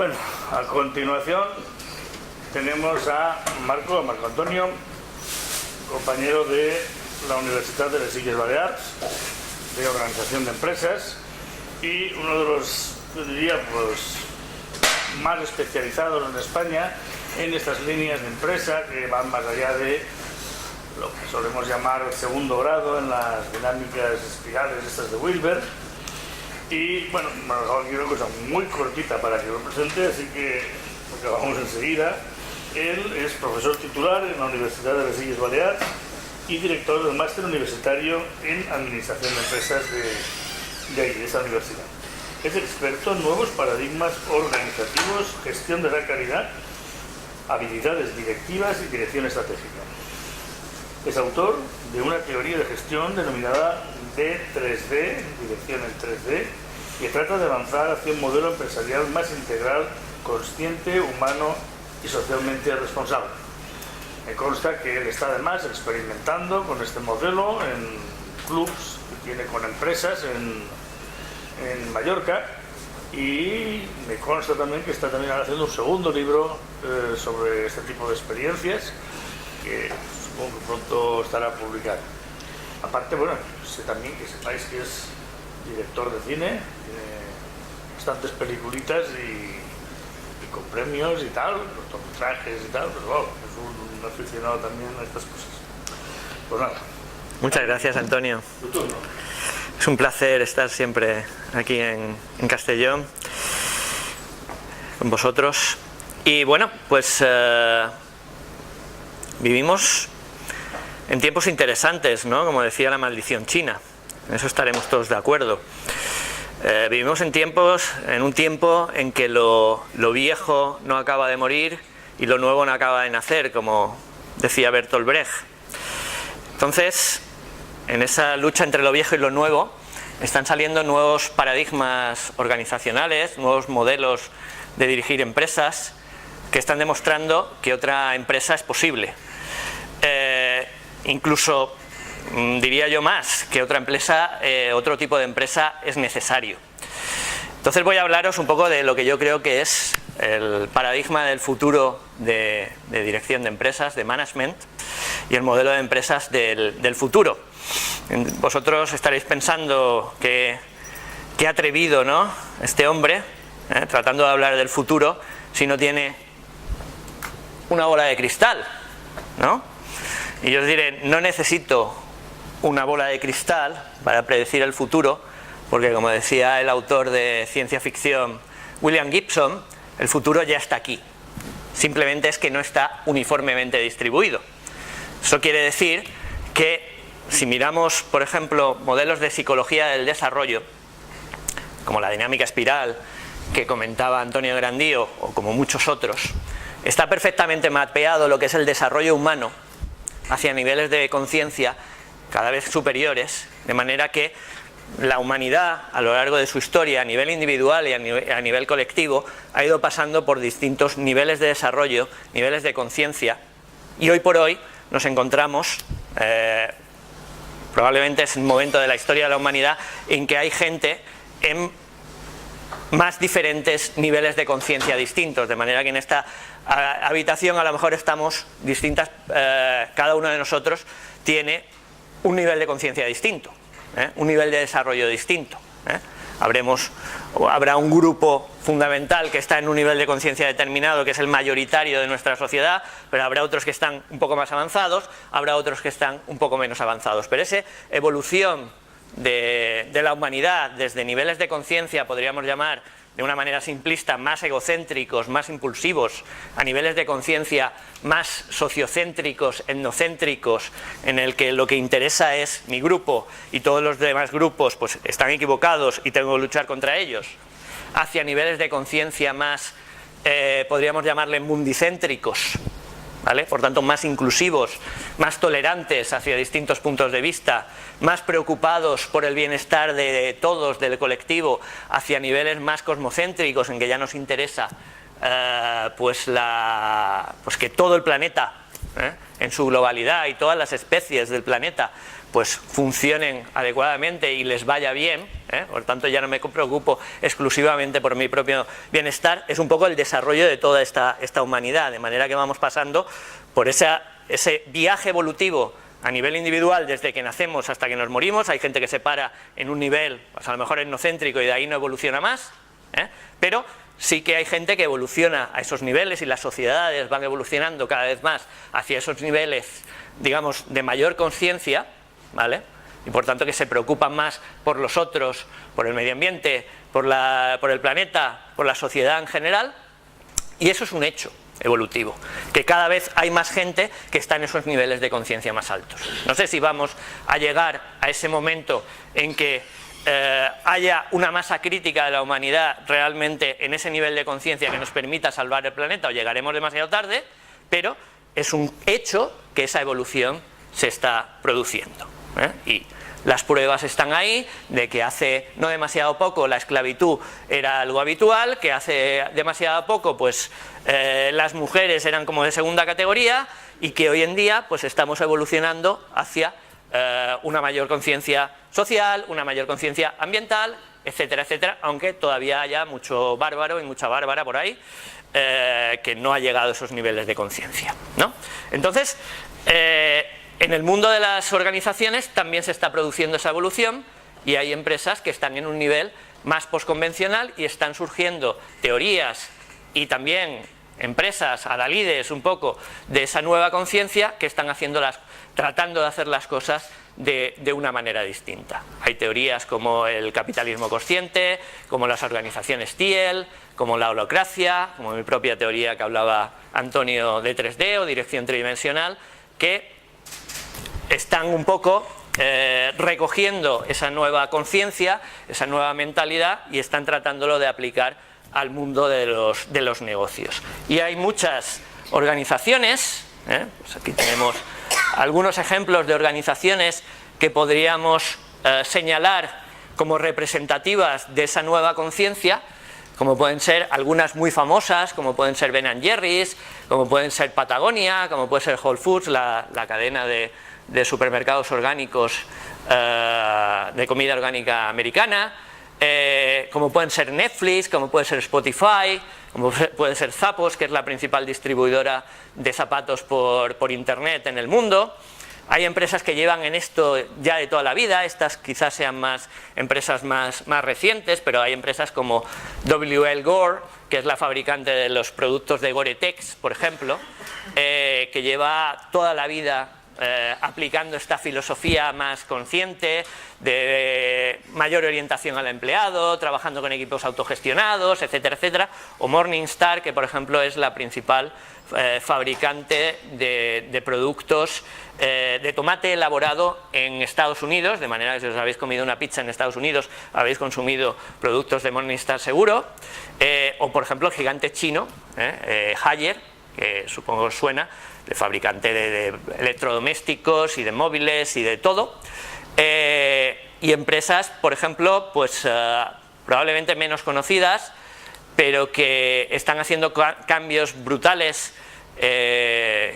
Bueno, a continuación tenemos a Marco Antonio, compañero de la Universidad de les Illes Balears, de Organización de Empresas, y uno de los, yo diría, pues, más especializados en España en estas líneas de empresa que van más allá de lo que solemos llamar el segundo grado en las dinámicas espirales estas de Wilber. Y bueno, me ha dejado aquí una cosa muy cortita para que lo presente, así que acabamos enseguida. Él es profesor titular en la Universidad de les Illes Balears y director del máster universitario en Administración de Empresas de ahí, de esa universidad. Es experto en nuevos paradigmas organizativos, gestión de la calidad, habilidades directivas y dirección estratégica. Es autor de una teoría de gestión denominada D3D, dirección en 3D, que trata de avanzar hacia un modelo empresarial más integral, consciente, humano y socialmente responsable. Me consta que él está además experimentando con este modelo en clubs que tiene con empresas en Mallorca, y me consta también que está también haciendo un segundo libro sobre este tipo de experiencias que supongo que pronto estará publicado. Aparte, bueno, sé también que sepáis que es director de cine, tiene bastantes peliculitas y con premios y tal, cortometrajes y tal, pero bueno, es un aficionado también a estas cosas. Pues nada. Muchas gracias, Antonio. Tu turno. Es un placer estar siempre aquí en Castellón con vosotros. Y bueno, pues vivimos en tiempos interesantes, ¿no? Como decía la maldición china. En eso estaremos todos de acuerdo. Vivimos en un tiempo en que lo viejo no acaba de morir y lo nuevo no acaba de nacer, como decía Bertolt Brecht. Entonces, en esa lucha entre lo viejo y lo nuevo, están saliendo nuevos paradigmas organizacionales, nuevos modelos de dirigir empresas, que están demostrando que otra empresa es posible. Incluso diría yo más, que otra empresa, otro tipo de empresa es necesario. Entonces voy a hablaros un poco de lo que yo creo que es el paradigma del futuro de dirección de empresas, de management, y el modelo de empresas del futuro. Vosotros estaréis pensando que qué atrevido, ¿no?, este hombre, tratando de hablar del futuro, si no tiene una bola de cristal, ¿no? Y yo os diré, no necesito una bola de cristal para predecir el futuro, porque como decía el autor de ciencia ficción William Gibson, el futuro ya está aquí. Simplemente es que no está uniformemente distribuido. Eso quiere decir que si miramos, por ejemplo, modelos de psicología del desarrollo, como la dinámica espiral que comentaba Antonio Grandío, o como muchos otros, está perfectamente mapeado lo que es el desarrollo humano hacia niveles de conciencia cada vez superiores, de manera que la humanidad a lo largo de su historia, a nivel individual y a nivel colectivo, ha ido pasando por distintos niveles de desarrollo, niveles de conciencia, y hoy por hoy nos encontramos, probablemente es un momento de la historia de la humanidad en que hay gente en más diferentes niveles de conciencia distintos, de manera que en esta habitación a lo mejor estamos distintas, cada uno de nosotros tiene un nivel de conciencia distinto, un nivel de desarrollo distinto. Habrá un grupo fundamental que está en un nivel de conciencia determinado, que es el mayoritario de nuestra sociedad, pero habrá otros que están un poco más avanzados, habrá otros que están un poco menos avanzados. Pero esa evolución de la humanidad desde niveles de conciencia, podríamos llamar de una manera simplista, más egocéntricos, más impulsivos, a niveles de conciencia más sociocéntricos, etnocéntricos, en el que lo que interesa es mi grupo y todos los demás grupos pues están equivocados y tengo que luchar contra ellos, hacia niveles de conciencia más, podríamos llamarle mundicéntricos, ¿vale? Por tanto, más inclusivos, más tolerantes hacia distintos puntos de vista, más preocupados por el bienestar de todos, del colectivo, hacia niveles más cosmocéntricos, en que ya nos interesa pues que todo el planeta, en su globalidad, y todas las especies del planeta pues funcionen adecuadamente y les vaya bien, Por tanto ya no me preocupo exclusivamente por mi propio bienestar, es un poco el desarrollo de toda esta humanidad, de manera que vamos pasando por ese viaje evolutivo a nivel individual desde que nacemos hasta que nos morimos. Hay gente que se para en un nivel, pues a lo mejor etnocéntrico, y de ahí no evoluciona más, pero sí que hay gente que evoluciona a esos niveles y las sociedades van evolucionando cada vez más hacia esos niveles, digamos, de mayor conciencia, ¿vale? Y por tanto que se preocupan más por los otros, por el medio ambiente, por el planeta, por la sociedad en general, y eso es un hecho evolutivo, que cada vez hay más gente que está en esos niveles de conciencia más altos. No sé si vamos a llegar a ese momento en que haya una masa crítica de la humanidad realmente en ese nivel de conciencia que nos permita salvar el planeta, o llegaremos demasiado tarde, pero es un hecho que esa evolución se está produciendo, y las pruebas están ahí de que hace no demasiado poco la esclavitud era algo habitual, que hace demasiado poco pues las mujeres eran como de segunda categoría, y que hoy en día pues estamos evolucionando hacia una mayor conciencia social, una mayor conciencia ambiental, etcétera, etcétera, aunque todavía haya mucho bárbaro y mucha bárbara por ahí que no ha llegado a esos niveles de conciencia, ¿no? Entonces, en el mundo de las organizaciones también se está produciendo esa evolución, y hay empresas que están en un nivel más postconvencional y están surgiendo teorías y también empresas adalides un poco de esa nueva conciencia que están tratando de hacer las cosas de una manera distinta. Hay teorías como el capitalismo consciente, como las organizaciones TIEL, como la holacracia, como mi propia teoría que hablaba Antonio de 3D o dirección tridimensional, que están un poco recogiendo esa nueva conciencia, esa nueva mentalidad, y están tratándolo de aplicar al mundo de los negocios. Y hay muchas organizaciones, pues aquí tenemos algunos ejemplos de organizaciones que podríamos señalar como representativas de esa nueva conciencia, como pueden ser algunas muy famosas, como pueden ser Ben & Jerry's, como pueden ser Patagonia, como puede ser Whole Foods, la cadena de supermercados orgánicos, de comida orgánica americana, como pueden ser Netflix, como puede ser Spotify, como puede ser Zappos, que es la principal distribuidora de zapatos por internet en el mundo. Hay empresas que llevan en esto ya de toda la vida, estas quizás sean empresas más recientes, pero hay empresas como W.L. Gore, que es la fabricante de los productos de Gore-Tex, por ejemplo, que lleva toda la vida aplicando esta filosofía más consciente de mayor orientación al empleado, trabajando con equipos autogestionados, etcétera, etcétera. O Morningstar, que por ejemplo es la principal fabricante de productos de tomate elaborado en Estados Unidos, de manera que si os habéis comido una pizza en Estados Unidos habéis consumido productos de Morningstar seguro. O por ejemplo el gigante chino, Haier, que supongo os suena, el fabricante de electrodomésticos y de móviles y de todo, y empresas, por ejemplo, pues probablemente menos conocidas, pero que están haciendo cambios brutales,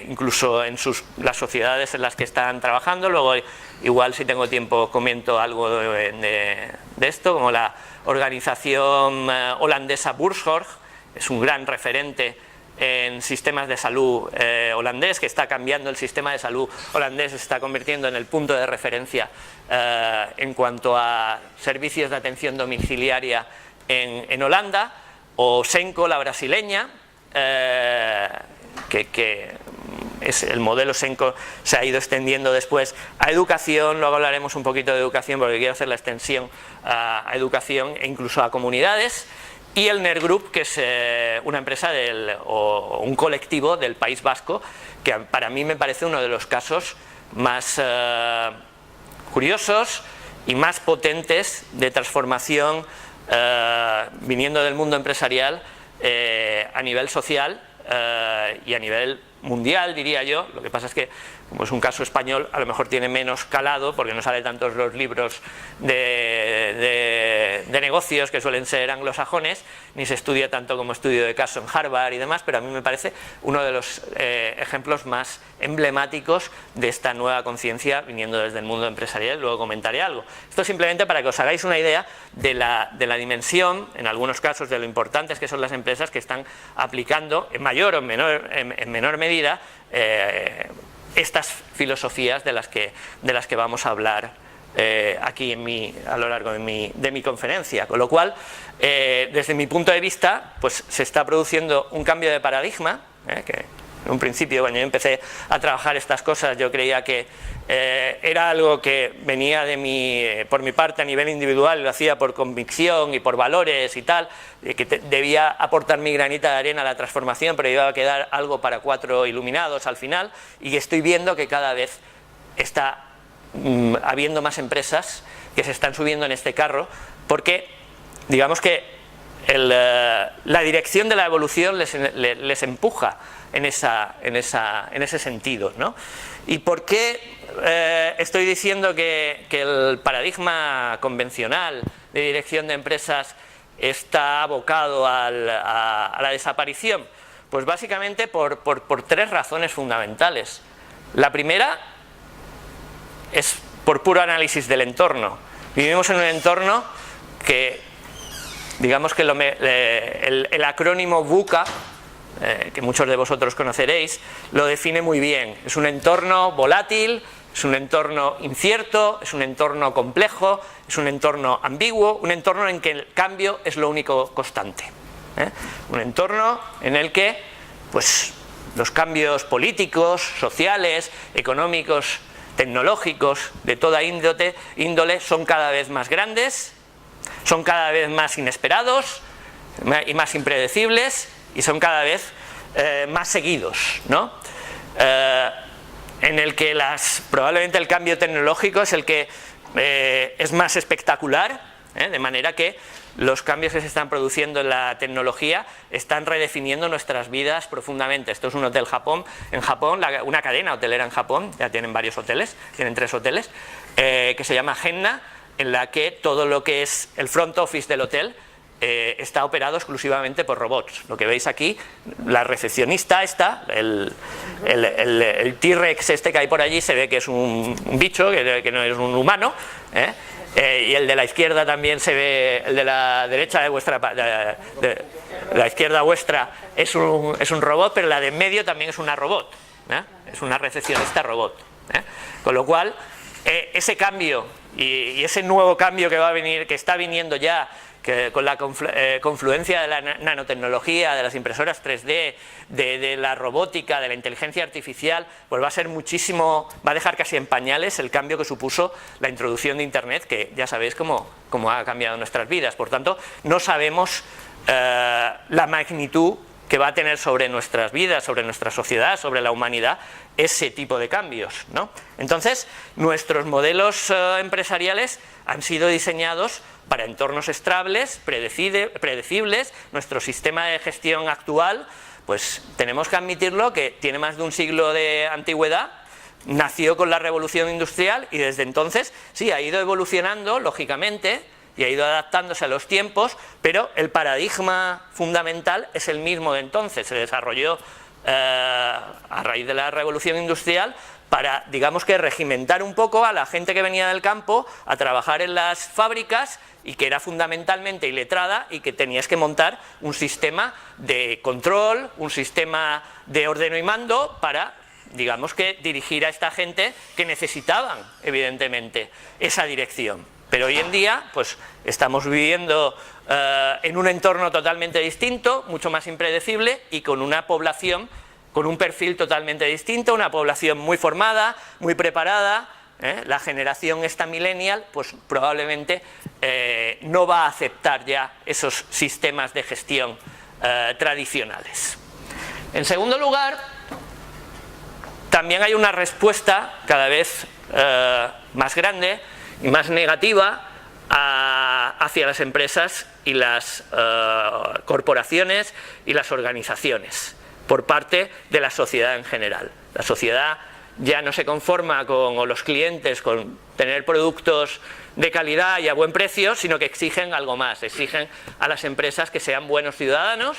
incluso en las sociedades en las que están trabajando. Luego, igual si tengo tiempo comento algo de esto, como la organización holandesa Buurtzorg, es un gran referente en sistemas de salud holandés, que está cambiando el sistema de salud holandés, se está convirtiendo en el punto de referencia en cuanto a servicios de atención domiciliaria en Holanda. O Senco, la brasileña, que es el modelo Senco, se ha ido extendiendo después a educación. Luego hablaremos un poquito de educación porque quiero hacer la extensión a educación e incluso a comunidades. Y el NER Group, que es una empresa o un colectivo del País Vasco, que para mí me parece uno de los casos más curiosos y más potentes de transformación viniendo del mundo empresarial a nivel social y a nivel mundial, diría yo. Lo que pasa es que, como es un caso español, a lo mejor tiene menos calado porque no sale tantos los libros de negocios que suelen ser anglosajones, ni se estudia tanto como estudio de caso en Harvard y demás, pero a mí me parece uno de los ejemplos más emblemáticos de esta nueva conciencia viniendo desde el mundo empresarial. Luego comentaré algo. Esto simplemente para que os hagáis una idea de la dimensión, en algunos casos, de lo importantes que son las empresas que están aplicando en mayor o en menor medida estas filosofías de las que vamos a hablar aquí a lo largo de mi conferencia. Con lo cual, desde mi punto de vista, pues se está produciendo un cambio de paradigma, que en un principio, cuando yo empecé a trabajar estas cosas, yo creía que era algo que venía por mi parte a nivel individual, lo hacía por convicción y por valores y tal, que debía aportar mi granita de arena a la transformación, pero iba a quedar algo para 4 iluminados al final, y estoy viendo que cada vez está habiendo más empresas que se están subiendo en este carro, porque digamos que la dirección de la evolución les empuja en ese sentido, ¿no? ¿Y por qué estoy diciendo que el paradigma convencional de dirección de empresas está abocado a la desaparición? Pues básicamente por 3 razones fundamentales. La primera es por puro análisis del entorno. Vivimos en un entorno que, digamos que el acrónimo VUCA, que muchos de vosotros conoceréis, lo define muy bien. Es un entorno volátil, es un entorno incierto, es un entorno complejo, es un entorno ambiguo, un entorno en que el cambio es lo único constante. Un entorno en el que pues, los cambios políticos, sociales, económicos, tecnológicos, de toda índole, son cada vez más grandes, son cada vez más inesperados y más impredecibles, y son cada vez más seguidos, ¿no? En el que probablemente el cambio tecnológico es el que es más espectacular, de manera que los cambios que se están produciendo en la tecnología están redefiniendo nuestras vidas profundamente. Esto es un hotel en Japón, una cadena hotelera en Japón, ya tienen varios hoteles, tienen 3 hoteles, que se llama Genna, en la que todo lo que es el front office del hotel está operado exclusivamente por robots. Lo que veis aquí, la recepcionista el T-Rex este que hay por allí, se ve que es un bicho, que no es un humano, y el de la izquierda también se ve, el de la derecha de la izquierda vuestra es un robot, pero la de en medio también es una robot, es una recepcionista robot. Con lo cual, ese cambio y ese nuevo cambio que va a venir, que está viniendo ya, que con la confluencia de la nanotecnología, de las impresoras 3D, de la robótica, de la inteligencia artificial, pues va a ser muchísimo, va a dejar casi en pañales el cambio que supuso la introducción de Internet, que ya sabéis cómo ha cambiado nuestras vidas. Por tanto, no sabemos la magnitud que va a tener sobre nuestras vidas, sobre nuestra sociedad, sobre la humanidad, ese tipo de cambios, ¿no? Entonces, nuestros modelos empresariales han sido diseñados para entornos estables, predecibles. Nuestro sistema de gestión actual, pues tenemos que admitirlo, que tiene más de un siglo de antigüedad, nació con la revolución industrial y desde entonces sí ha ido evolucionando lógicamente y ha ido adaptándose a los tiempos, pero el paradigma fundamental es el mismo de entonces. Se desarrolló a raíz de la revolución industrial para, digamos que, regimentar un poco a la gente que venía del campo a trabajar en las fábricas y que era fundamentalmente iletrada y que tenías que montar un sistema de control, un sistema de ordeno y mando para, digamos que, dirigir a esta gente que necesitaban, evidentemente, esa dirección. Pero hoy en día, pues, estamos viviendo en un entorno totalmente distinto, mucho más impredecible y con una población con un perfil totalmente distinto, una población muy formada, muy preparada. La generación esta millennial, pues probablemente no va a aceptar ya esos sistemas de gestión tradicionales. En segundo lugar, también hay una respuesta cada vez más grande y más negativa hacia las empresas y las corporaciones y las organizaciones. por parte de la sociedad en general. La sociedad ya no se conforma con, o los clientes, con tener productos de calidad y a buen precio, sino que exigen algo más, exigen a las empresas que sean buenos ciudadanos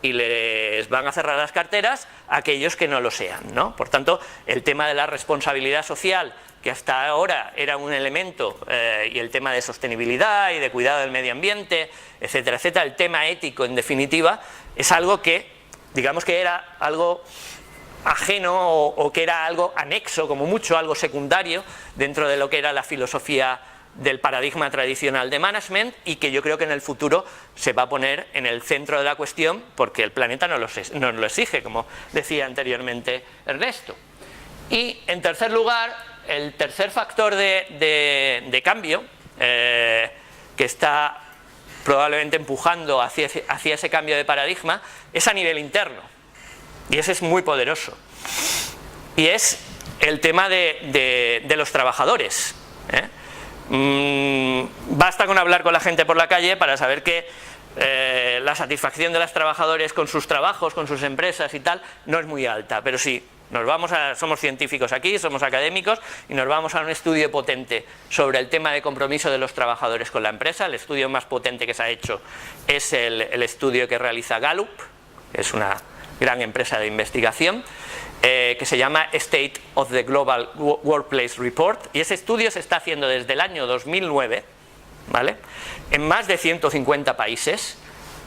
y les van a cerrar las carteras a aquellos que no lo sean, ¿no? Por tanto, el tema de la responsabilidad social, que hasta ahora era un elemento, y el tema de sostenibilidad y de cuidado del medio ambiente, etcétera, etcétera, el tema ético, en definitiva, es algo que, digamos que era algo ajeno o que era algo anexo, como mucho, algo secundario, dentro de lo que era la filosofía del paradigma tradicional de management, y que yo creo que en el futuro se va a poner en el centro de la cuestión porque el planeta nos lo exige, como decía anteriormente Ernesto. Y en tercer lugar, el tercer factor de cambio que está probablemente empujando hacia ese cambio de paradigma es a nivel interno, y ese es muy poderoso, y es el tema de los trabajadores, basta con hablar con la gente por la calle para saber que la satisfacción de los trabajadores con sus trabajos, con sus empresas y tal, no es muy alta. Pero sí, somos científicos aquí, somos académicos, y nos vamos a un estudio potente sobre el tema de compromiso de los trabajadores con la empresa. El estudio más potente que se ha hecho es el estudio que realiza Gallup, que es una gran empresa de investigación, que se llama State of the Global Workplace Report, y ese estudio se está haciendo desde el año 2009, ¿vale?, en más de 150 países,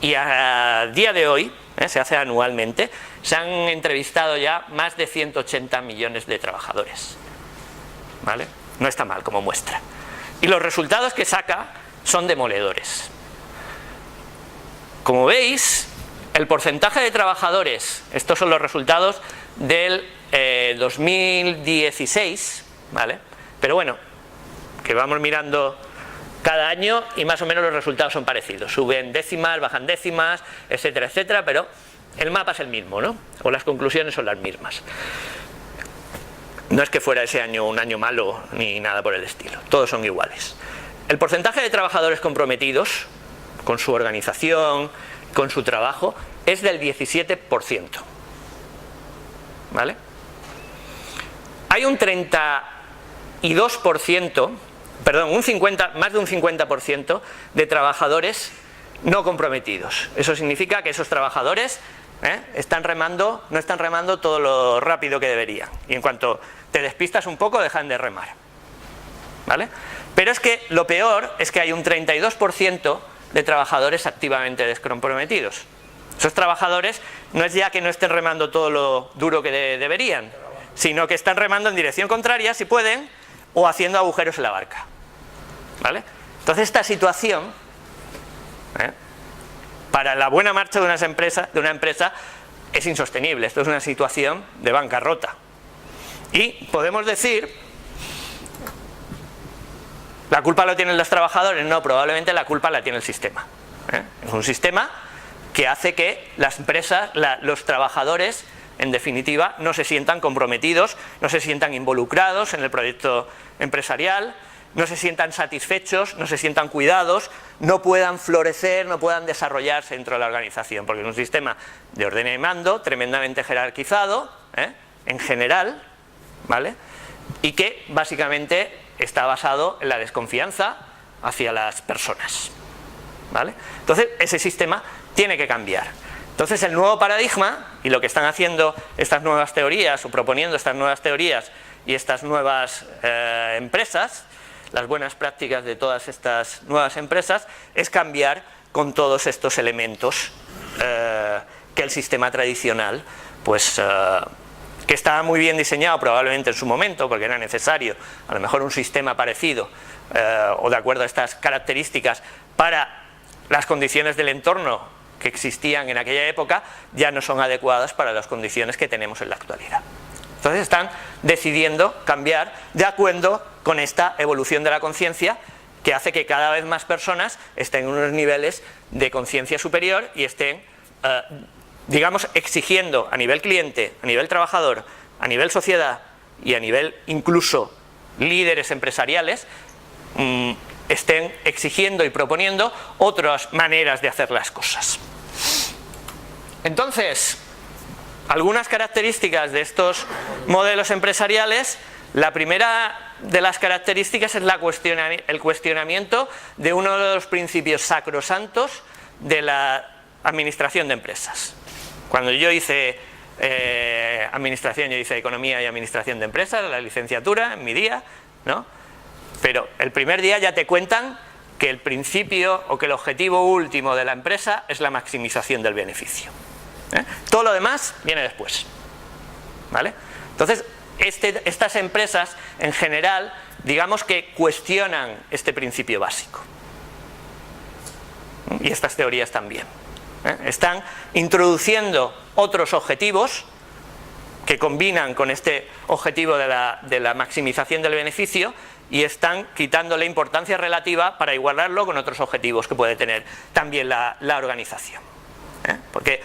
y a día de hoy, se hace anualmente, se han entrevistado ya más de 180 millones de trabajadores, ¿vale? No está mal como muestra, y los resultados que saca son demoledores. Como veis, el porcentaje de trabajadores, estos son los resultados del 2016, ¿vale?, pero bueno, que vamos mirando cada año y más o menos los resultados son parecidos, suben décimas, bajan décimas, etcétera, etcétera, pero el mapa es el mismo, ¿no?, o las conclusiones son las mismas. No es que fuera ese año un año malo ni nada por el estilo, todos son iguales. El porcentaje de trabajadores comprometidos con su organización, con su trabajo, es del 17%, ¿vale? Hay un 32%, perdón, más de un 50% de trabajadores no comprometidos. Eso significa que esos trabajadores no están remando todo lo rápido que deberían, y en cuanto te despistas un poco dejan de remar, ¿vale? Pero es que lo peor es que hay un 32% de trabajadores activamente descomprometidos. Esos trabajadores no es ya que no estén remando todo lo duro que deberían, sino que están remando en dirección contraria, si pueden, o haciendo agujeros en la barca, ¿vale? Entonces esta situación, para la buena marcha de una empresa es insostenible. Esto es una situación de bancarrota, y podemos decir, ¿la culpa la tienen los trabajadores? No, probablemente la culpa la tiene el sistema, Es un sistema que hace que las empresas, los trabajadores, en definitiva, no se sientan comprometidos, no se sientan involucrados en el proyecto empresarial, no se sientan satisfechos, no se sientan cuidados, no puedan florecer, no puedan desarrollarse dentro de la organización, porque es un sistema de orden y mando tremendamente jerarquizado, en general, ¿vale?, y que básicamente está basado en la desconfianza hacia las personas, ¿vale? Entonces ese sistema tiene que cambiar. Entonces el nuevo paradigma, y lo que están haciendo estas nuevas teorías, o proponiendo estas nuevas teorías y estas nuevas empresas, las buenas prácticas de todas estas nuevas empresas, es cambiar con todos estos elementos que el sistema tradicional, pues que estaba muy bien diseñado probablemente en su momento, porque era necesario a lo mejor un sistema parecido o de acuerdo a estas características para las condiciones del entorno que existían en aquella época, ya no son adecuadas para las condiciones que tenemos en la actualidad. Entonces están decidiendo cambiar de acuerdo con esta evolución de la conciencia, que hace que cada vez más personas estén en unos niveles de conciencia superior y estén, digamos, exigiendo a nivel cliente, a nivel trabajador, a nivel sociedad y a nivel incluso líderes empresariales, estén exigiendo y proponiendo otras maneras de hacer las cosas. Entonces, algunas características de estos modelos empresariales. La primera de las características es el cuestionamiento de uno de los principios sacrosantos de la administración de empresas. Cuando yo hice administración, yo hice economía y administración de empresas, la licenciatura en mi día, ¿no? Pero el primer día ya te cuentan que el principio o que el objetivo último de la empresa es la maximización del beneficio. Todo lo demás viene después, ¿vale? Entonces, estas empresas en general, digamos que cuestionan este principio básico. Y estas teorías también. Están introduciendo otros objetivos que combinan con este objetivo de la maximización del beneficio y están quitándole importancia relativa para igualarlo con otros objetivos que puede tener también la organización. Porque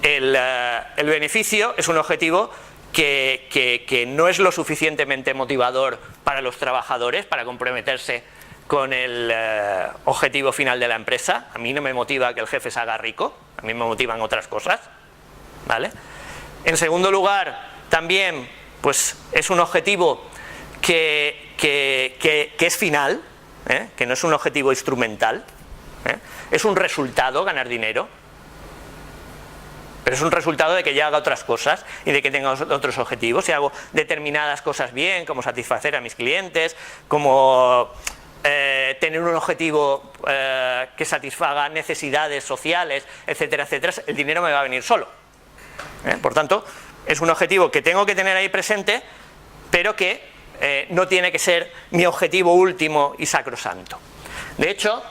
el beneficio es un objetivo que no es lo suficientemente motivador para los trabajadores para comprometerse con el objetivo final de la empresa. A mí no me motiva que el jefe se haga rico, a mí me motivan otras cosas, ¿vale? En segundo lugar, también pues es un objetivo que es final, que no es un objetivo instrumental, es un resultado, ganar dinero, pero es un resultado de que yo haga otras cosas y de que tenga otros objetivos. Si hago determinadas cosas bien, como satisfacer a mis clientes, como tener un objetivo que satisfaga necesidades sociales, etcétera, etcétera, el dinero me va a venir solo. Por tanto, es un objetivo que tengo que tener ahí presente, pero que no tiene que ser mi objetivo último y sacrosanto. De hecho,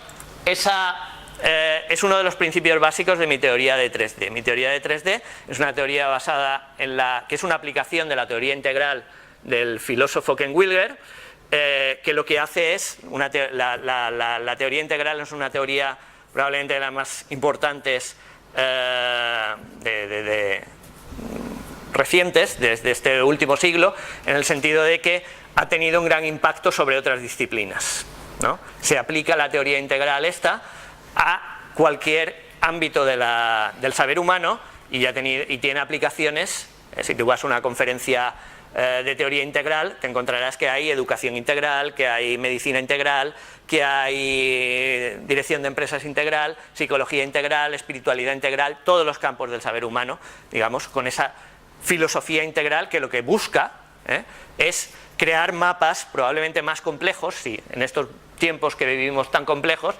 es uno de los principios básicos de mi teoría de 3D. Mi teoría de 3D es una teoría basada en que es una aplicación de la teoría integral del filósofo Ken Wilber, que lo que hace es, la teoría integral es una teoría probablemente de las más importantes recientes, desde este último siglo, en el sentido de que ha tenido un gran impacto sobre otras disciplinas, ¿no? Se aplica la teoría integral esta a cualquier ámbito del saber humano y tiene aplicaciones. Si tú vas a una conferencia de teoría integral, te encontrarás que hay educación integral, que hay medicina integral, que hay dirección de empresas integral, psicología integral, espiritualidad integral, todos los campos del saber humano, digamos, con esa filosofía integral que lo que busca es crear mapas probablemente más complejos, sí, en estos tiempos que vivimos tan complejos,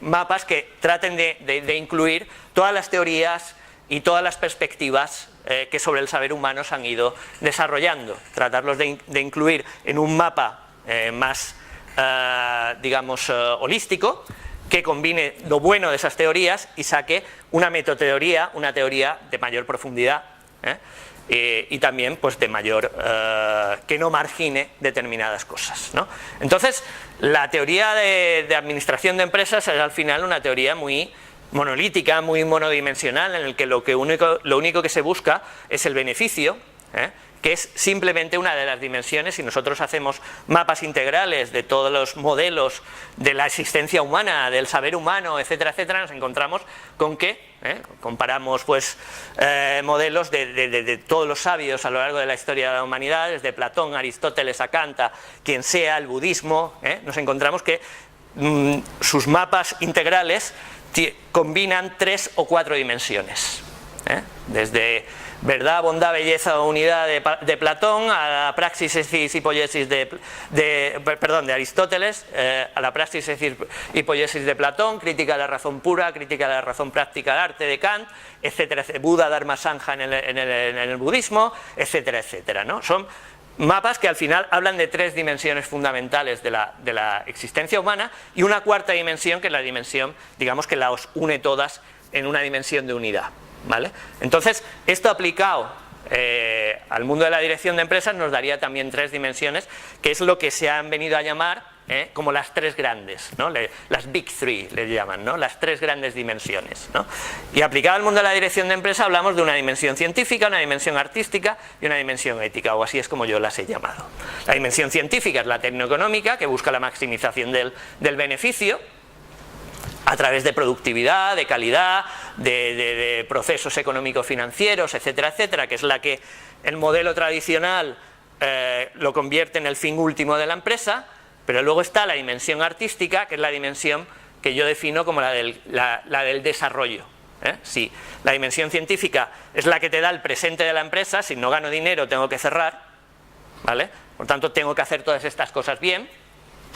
mapas que traten de incluir todas las teorías y todas las perspectivas que sobre el saber humano se han ido desarrollando, tratarlos de incluir en un mapa más, digamos, holístico, que combine lo bueno de esas teorías y saque una metateoría, una teoría de mayor profundidad, y también pues de mayor, que no margine determinadas cosas, ¿no? Entonces, la teoría de administración de empresas es al final una teoría muy monolítica, muy monodimensional, en el que lo único que se busca es el beneficio, que es simplemente una de las dimensiones. Si nosotros hacemos mapas integrales de todos los modelos de la existencia humana, del saber humano, etcétera, etcétera, nos encontramos con que, comparamos pues modelos de todos los sabios a lo largo de la historia de la humanidad, desde Platón, Aristóteles, a Kant, quien sea, el budismo, nos encontramos que sus mapas integrales combinan 3 o 4 dimensiones, desde verdad, bondad, belleza o unidad de Platón, a la praxis, hipoiesis de Aristóteles, a la praxis, hipoiesis de Platón, crítica de la razón pura, crítica de la razón práctica del arte de Kant, etcétera, Buda, Dharma, Sangha en el budismo, etcétera, etcétera, ¿no? Son mapas que al final hablan de 3 dimensiones fundamentales de la existencia humana y una cuarta dimensión, que es la dimensión, digamos, que las une todas en una dimensión de unidad, ¿vale? Entonces, esto aplicado al mundo de la dirección de empresas nos daría también 3 dimensiones, que es lo que se han venido a llamar como las 3 grandes, ¿no? Las Big Three le llaman, ¿no? Las 3 grandes dimensiones, ¿no? Y aplicado al mundo de la dirección de empresa hablamos de una dimensión científica, una dimensión artística y una dimensión ética, o así es como yo las he llamado. La dimensión científica es la tecnoeconómica, que busca la maximización del beneficio. a través de productividad, de calidad, de procesos económico-financieros, etcétera, etcétera, que es la que el modelo tradicional lo convierte en el fin último de la empresa, pero luego está la dimensión artística, que es la dimensión que yo defino como la del desarrollo. Si la dimensión científica es la que te da el presente de la empresa, si no gano dinero tengo que cerrar, ¿vale? Por tanto tengo que hacer todas estas cosas bien,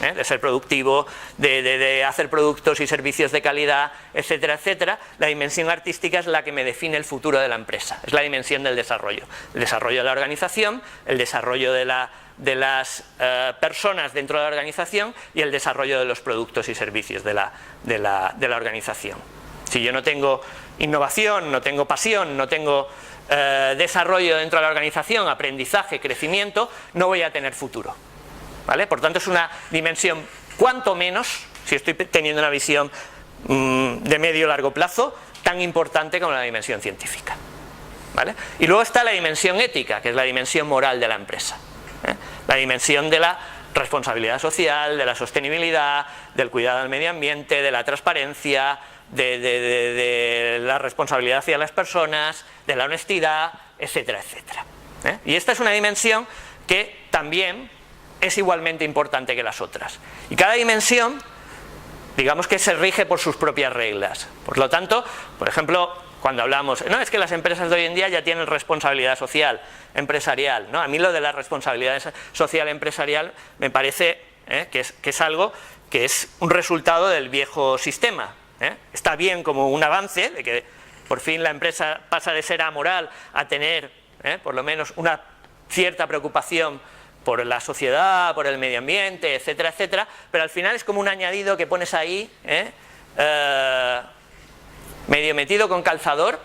de ser productivo, de hacer productos y servicios de calidad, etcétera, etcétera. La dimensión artística es la que me define el futuro de la empresa, es la dimensión del desarrollo. El desarrollo de la organización, el desarrollo de las personas dentro de la organización y el desarrollo de los productos y servicios de la organización. Si yo no tengo innovación, no tengo pasión, no tengo desarrollo dentro de la organización, aprendizaje, crecimiento, no voy a tener futuro, ¿vale? Por tanto es una dimensión cuanto menos, si estoy teniendo una visión de medio o largo plazo, tan importante como la dimensión científica, ¿vale? Y luego está la dimensión ética, que es la dimensión moral de la empresa, la dimensión de la responsabilidad social, de la sostenibilidad, del cuidado del medio ambiente, de la transparencia, de la responsabilidad hacia las personas, de la honestidad, etcétera, etcétera. Y esta es una dimensión que también es igualmente importante que las otras. Y cada dimensión, digamos que se rige por sus propias reglas. Por lo tanto, por ejemplo, cuando hablamos, no, es que las empresas de hoy en día ya tienen responsabilidad social empresarial, ¿no? A mí lo de la responsabilidad social empresarial me parece que es algo que es un resultado del viejo sistema. Está bien como un avance de que por fin la empresa pasa de ser amoral a tener por lo menos una cierta preocupación por la sociedad, por el medio ambiente, etcétera, etcétera, pero al final es como un añadido que pones ahí medio metido con calzador,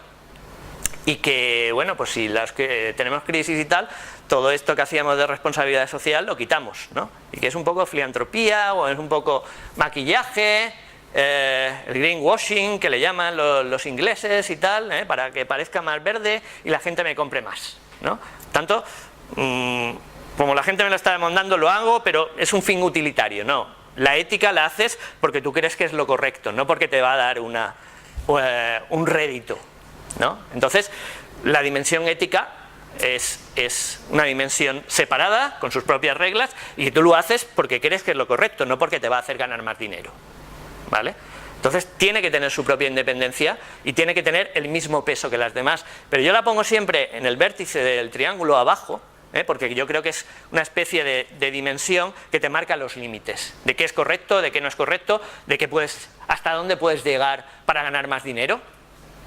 y que, bueno, pues si las que tenemos crisis y tal, todo esto que hacíamos de responsabilidad social lo quitamos, ¿no? Y que es un poco filantropía o es un poco maquillaje, el greenwashing que le llaman los ingleses y tal, para que parezca más verde y la gente me compre más, ¿no? Tanto, como la gente me lo está demandando, lo hago, pero es un fin utilitario, no. La ética la haces porque tú crees que es lo correcto, no porque te va a dar un rédito, ¿no? Entonces, la dimensión ética es una dimensión separada, con sus propias reglas, y tú lo haces porque crees que es lo correcto, no porque te va a hacer ganar más dinero, ¿vale? Entonces tiene que tener su propia independencia y tiene que tener el mismo peso que las demás, pero yo la pongo siempre en el vértice del triángulo abajo, porque yo creo que es una especie de dimensión que te marca los límites, de qué es correcto, de qué no es correcto, de qué hasta dónde puedes llegar para ganar más dinero,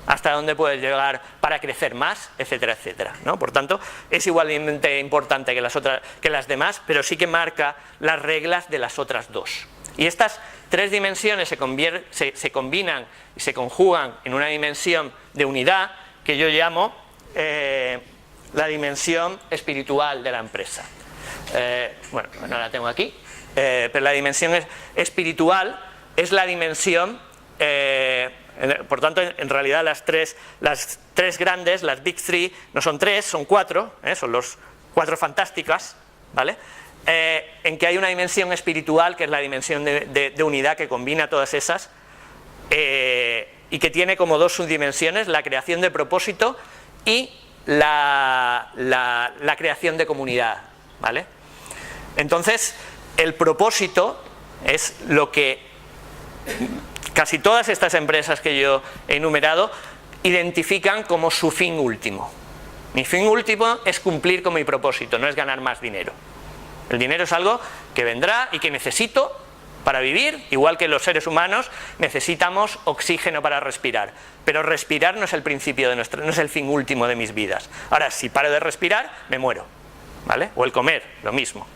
hasta dónde puedes llegar para crecer más, etcétera, etcétera, ¿no? Por tanto, es igualmente importante que las demás, pero sí que marca las reglas de las otras dos. Y estas tres dimensiones se combinan y se conjugan en una dimensión de unidad que yo llamo la dimensión espiritual de la empresa. Bueno, no la tengo aquí, pero la dimensión espiritual es la dimensión, por tanto, en realidad las tres grandes, las Big Three, no son tres, son cuatro, son los cuatro fantásticas, ¿vale? En que hay una dimensión espiritual que es la dimensión de unidad que combina todas esas y que tiene como dos subdimensiones, la creación de propósito y la creación de comunidad, ¿vale? Entonces, el propósito es lo que casi todas estas empresas que yo he enumerado identifican como su fin último. Mi fin último es cumplir con mi propósito, no es ganar más dinero. El dinero es algo que vendrá y que necesito para vivir, igual que los seres humanos necesitamos oxígeno para respirar, pero respirar no es el principio no es el fin último de mis vidas. Ahora, si paro de respirar, me muero, ¿vale? O el comer, lo mismo,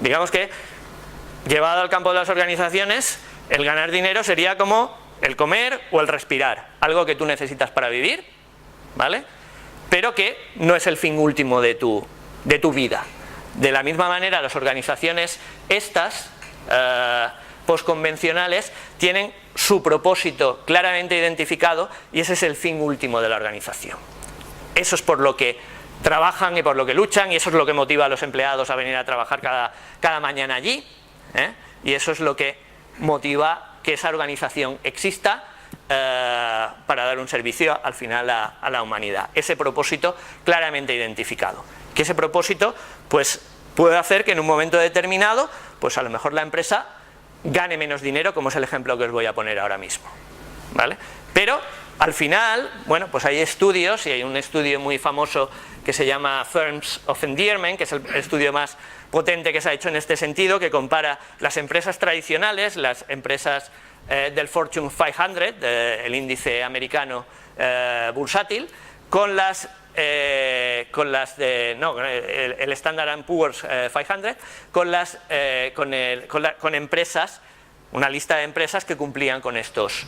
Digamos que, llevado al campo de las organizaciones, el ganar dinero sería como el comer o el respirar, algo que tú necesitas para vivir, ¿vale? Pero que no es el fin último de tu vida. De la misma manera, las organizaciones estas postconvencionales tienen su propósito claramente identificado y ese es el fin último de la organización. Eso es por lo que trabajan y por lo que luchan, y eso es lo que motiva a los empleados a venir a trabajar cada mañana allí, y eso es lo que motiva que esa organización exista para dar un servicio al final a la humanidad. Ese propósito claramente identificado. Que ese propósito pues, puede hacer que en un momento determinado, pues a lo mejor la empresa gane menos dinero, como es el ejemplo que os voy a poner ahora mismo, ¿vale? Pero al final, bueno, pues hay estudios, y hay un estudio muy famoso que se llama Firms of Endearment, que es el estudio más potente que se ha hecho en este sentido, que compara las empresas tradicionales, las empresas del Fortune 500, el índice americano bursátil, con las el Standard & Poor's 500, con empresas, una lista de empresas que cumplían con estos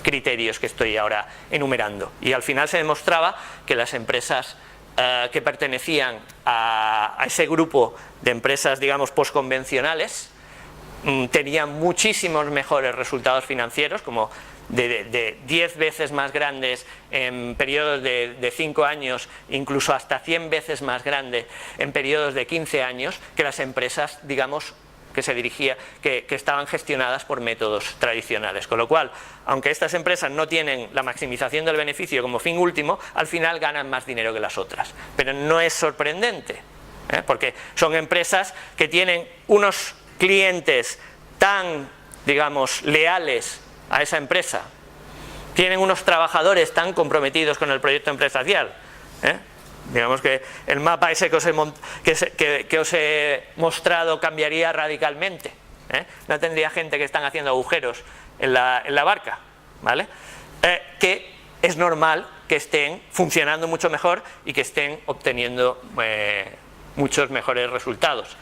criterios que estoy ahora enumerando. Y al final se demostraba que las empresas que pertenecían a ese grupo de empresas, digamos, postconvencionales, tenían muchísimos mejores resultados financieros, como de 10 veces más grandes en periodos de 5 años, incluso hasta 100 veces más grande en periodos de 15 años, que las empresas, digamos, que estaban gestionadas por métodos tradicionales. Con lo cual, aunque estas empresas no tienen la maximización del beneficio como fin último, al final ganan más dinero que las otras. Pero no es sorprendente, porque son empresas que tienen unos clientes tan, digamos, leales a esa empresa, tienen unos trabajadores tan comprometidos con el proyecto empresarial, digamos que el mapa ese que os he mostrado cambiaría radicalmente, no tendría gente que están haciendo agujeros en la barca, ¿vale? Que es normal que estén funcionando mucho mejor y que estén obteniendo muchos mejores resultados.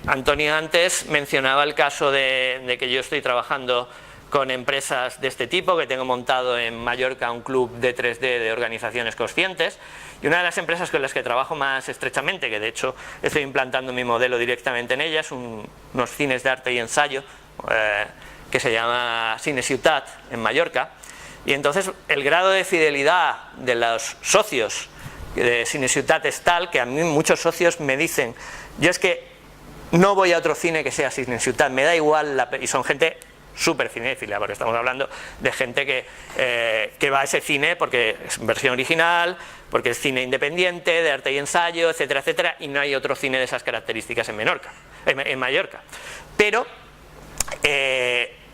Antonio antes mencionaba el caso de que yo estoy trabajando con empresas de este tipo, que tengo montado en Mallorca un club de 3D de organizaciones conscientes, y una de las empresas con las que trabajo más estrechamente, que de hecho estoy implantando mi modelo directamente en ellas, unos cines de arte y ensayo que se llama Cine Ciutat en Mallorca, y entonces el grado de fidelidad de los socios de Cine Ciutat es tal que a mí muchos socios me dicen: yo es que no voy a otro cine que sea Cine Ciutat, me da igual, y son gente súper cinéfila, porque estamos hablando de gente que va a ese cine porque es versión original, porque es cine independiente, de arte y ensayo, etcétera, etcétera, y no hay otro cine de esas características en Mallorca. Pero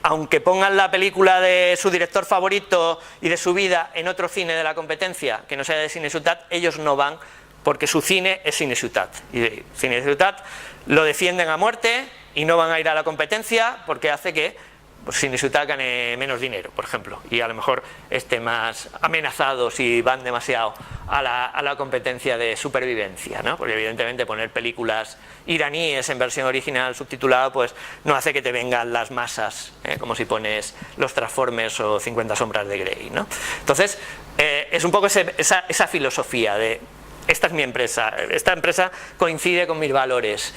aunque pongan la película de su director favorito y de su vida en otro cine de la competencia que no sea de Cine Ciutat, ellos no van, porque su cine es Cine Ciutat, y Cine Ciutat lo defienden a muerte y no van a ir a la competencia porque hace que Cine Ciutat gane menos dinero, por ejemplo, y a lo mejor esté más amenazado si van demasiado a la competencia de supervivencia, ¿no? Porque evidentemente poner películas iraníes en versión original subtitulada pues no hace que te vengan las masas, como si pones los Transformers o 50 sombras de Grey, ¿no? Entonces es un poco esa filosofía de: esta es mi empresa, esta empresa coincide con mis valores,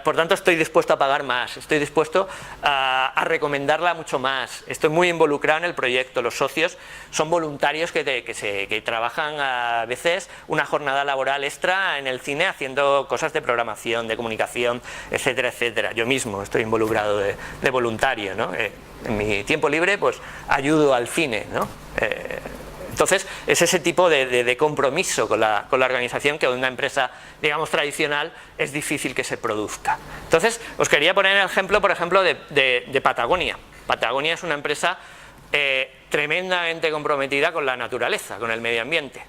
por tanto estoy dispuesto a pagar más, estoy dispuesto a recomendarla mucho más, estoy muy involucrado en el proyecto. Los socios son voluntarios que trabajan a veces una jornada laboral extra en el cine haciendo cosas de programación, de comunicación, etcétera, etcétera. Yo mismo estoy involucrado de voluntario, ¿no? En mi tiempo libre pues ayudo al cine, ¿no? Entonces es ese tipo de compromiso con la organización que en una empresa, digamos, tradicional es difícil que se produzca. Entonces os quería poner el ejemplo, por ejemplo, de Patagonia. Patagonia es una empresa tremendamente comprometida con la naturaleza, con el medio ambiente,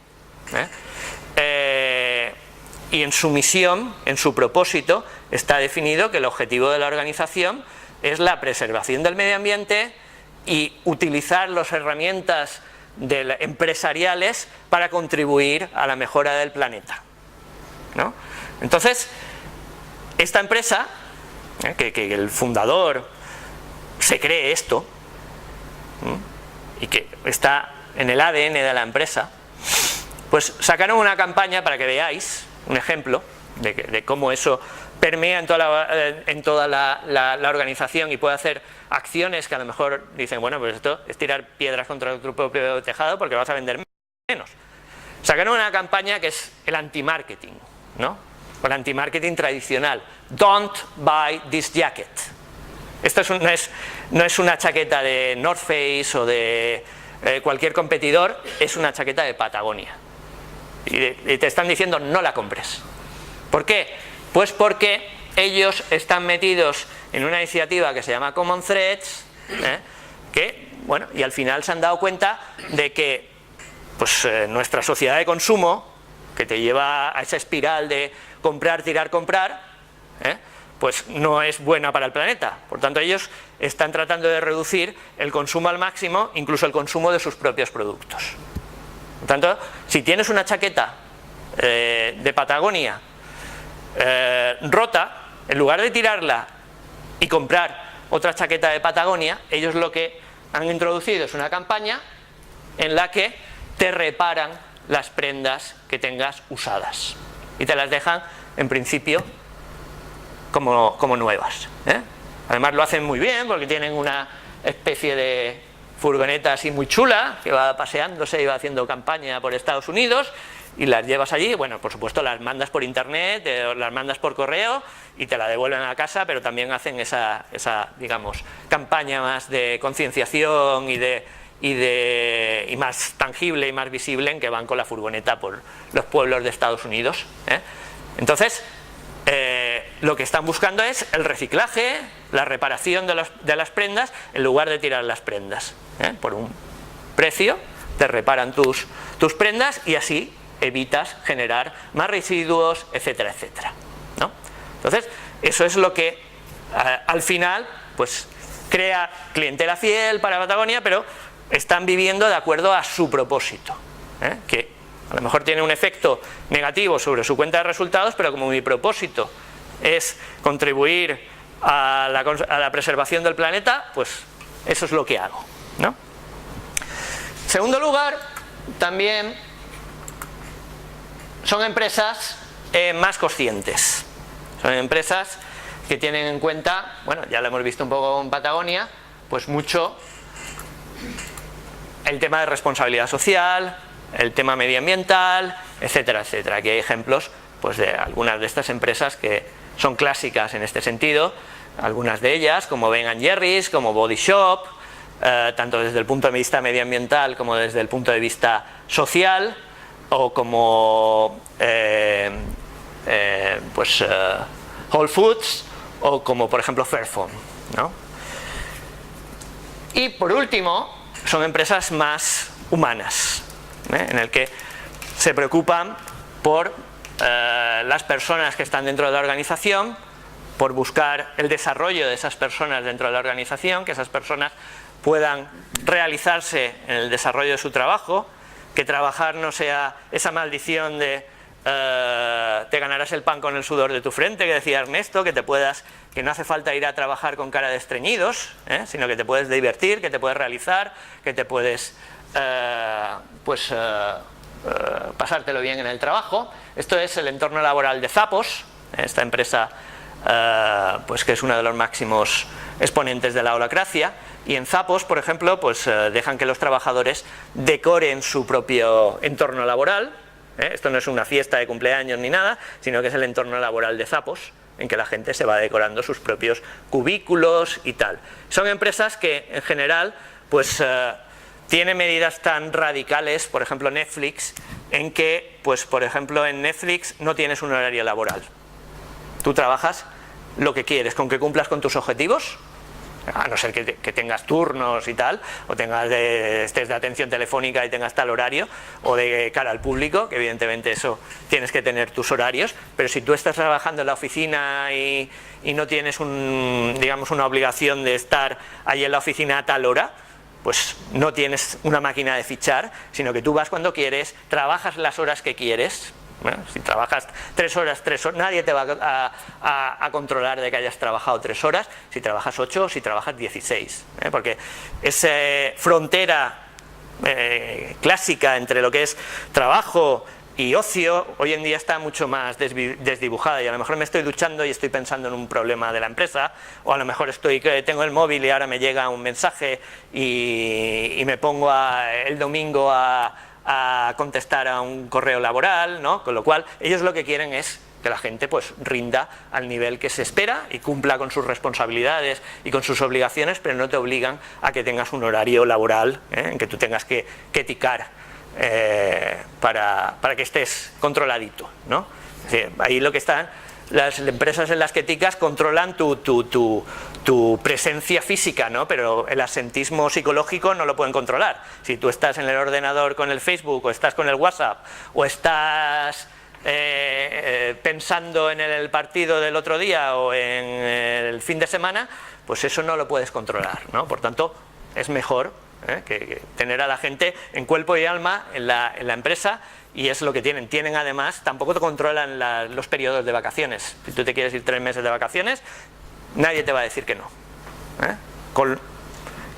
y en su misión, en su propósito, está definido que el objetivo de la organización es la preservación del medio ambiente y utilizar las herramientas empresariales para contribuir a la mejora del planeta, ¿no? Entonces, esta empresa, que el fundador se cree esto, y que está en el ADN de la empresa, pues sacaron una campaña para que veáis un ejemplo de cómo eso permea en toda la organización y puede hacer acciones que a lo mejor dicen: bueno, pues esto es tirar piedras contra tu propio tejado porque vas a vender menos. Sacaron una campaña que es el anti-marketing, ¿no? O el anti-marketing tradicional. Don't buy this jacket, Esto no es una chaqueta de North Face o de cualquier competidor, es una chaqueta de Patagonia. Y te están diciendo no la compres. ¿Por qué? Pues porque ellos están metidos en una iniciativa que se llama Common Threads, que, bueno, y al final se han dado cuenta de que pues, nuestra sociedad de consumo, que te lleva a esa espiral de comprar, tirar, comprar, pues no es buena para el planeta. Por tanto, ellos están tratando de reducir el consumo al máximo, incluso el consumo de sus propios productos. Por tanto, si tienes una chaqueta de Patagonia rota, en lugar de tirarla y comprar otra chaqueta de Patagonia, ellos lo que han introducido es una campaña en la que te reparan las prendas que tengas usadas y te las dejan en principio como nuevas, Además lo hacen muy bien porque tienen una especie de furgoneta así muy chula que va paseándose y va haciendo campaña por Estados Unidos y las llevas allí. Bueno, por supuesto las mandas por internet, las mandas por correo y te la devuelven a casa, pero también hacen esa digamos, campaña más de concienciación y más tangible y más visible en que van con la furgoneta por los pueblos de Estados Unidos, Entonces, lo que están buscando es el reciclaje, la reparación de las prendas, en lugar de tirar las prendas. Por un precio te reparan tus prendas y así evitas generar más residuos, etcétera, etcétera, ¿no? Entonces, eso es lo que al final pues crea clientela fiel para Patagonia, pero están viviendo de acuerdo a su propósito, que a lo mejor tiene un efecto negativo sobre su cuenta de resultados, pero como mi propósito es contribuir a la preservación del planeta, pues eso es lo que hago, ¿no? En segundo lugar, también son empresas más conscientes. Son empresas que tienen en cuenta, bueno, ya lo hemos visto un poco en Patagonia, pues mucho el tema de responsabilidad social, el tema medioambiental, etcétera, etcétera. Aquí hay ejemplos pues, de algunas de estas empresas que son clásicas en este sentido, algunas de ellas como Ben & Jerry's, como Body Shop, tanto desde el punto de vista medioambiental como desde el punto de vista social, o como Whole Foods, o como por ejemplo Fairphone, ¿no? Y por último, son empresas más humanas, en el que se preocupan por las personas que están dentro de la organización, por buscar el desarrollo de esas personas dentro de la organización, que esas personas puedan realizarse en el desarrollo de su trabajo, que trabajar no sea esa maldición de te ganarás el pan con el sudor de tu frente, que decía Ernesto, que no hace falta ir a trabajar con cara de estreñidos, sino que te puedes divertir, que te puedes realizar, que te puedes pasártelo bien en el trabajo. Esto es el entorno laboral de Zappos, esta empresa pues que es uno de los máximos exponentes de la holacracia, y en Zappos, por ejemplo, pues dejan que los trabajadores decoren su propio entorno laboral. Esto no es una fiesta de cumpleaños ni nada, sino que es el entorno laboral de Zappos, en que la gente se va decorando sus propios cubículos y tal. Son empresas que en general pues tienen medidas tan radicales, por ejemplo Netflix, en que pues por ejemplo en Netflix no tienes un horario laboral. Tú trabajas lo que quieres, con que cumplas con tus objetivos, a no ser que tengas turnos y tal, o estés de atención telefónica y tengas tal horario, o de cara al público, que evidentemente eso tienes que tener tus horarios, pero si tú estás trabajando en la oficina y no tienes digamos una obligación de estar allí en la oficina a tal hora, pues no tienes una máquina de fichar, sino que tú vas cuando quieres, trabajas las horas que quieres. Bueno, si trabajas 3 horas, nadie te va a controlar de que hayas trabajado 3 horas, si trabajas 8 o si trabajas 16, porque esa frontera clásica entre lo que es trabajo y ocio hoy en día está mucho más desdibujada, y a lo mejor me estoy duchando y estoy pensando en un problema de la empresa, o a lo mejor tengo el móvil y ahora me llega un mensaje y me pongo el domingo a contestar a un correo laboral, ¿no? Con lo cual ellos lo que quieren es que la gente pues rinda al nivel que se espera y cumpla con sus responsabilidades y con sus obligaciones, pero no te obligan a que tengas un horario laboral en que tú tengas que ticar para que estés controladito, ¿no? Es decir, ahí lo que están las empresas en las que ticas controlan tu presencia física, ¿no? Pero el asentismo psicológico no lo pueden controlar. Si tú estás en el ordenador con el Facebook, o estás con el WhatsApp, o estás pensando en el partido del otro día o en el fin de semana, pues eso no lo puedes controlar, ¿no? Por tanto, es mejor que tener a la gente en cuerpo y alma en la empresa. Y es lo que tienen. Tienen además, tampoco te controlan los periodos de vacaciones. Si tú te quieres ir 3 meses de vacaciones, nadie te va a decir que no.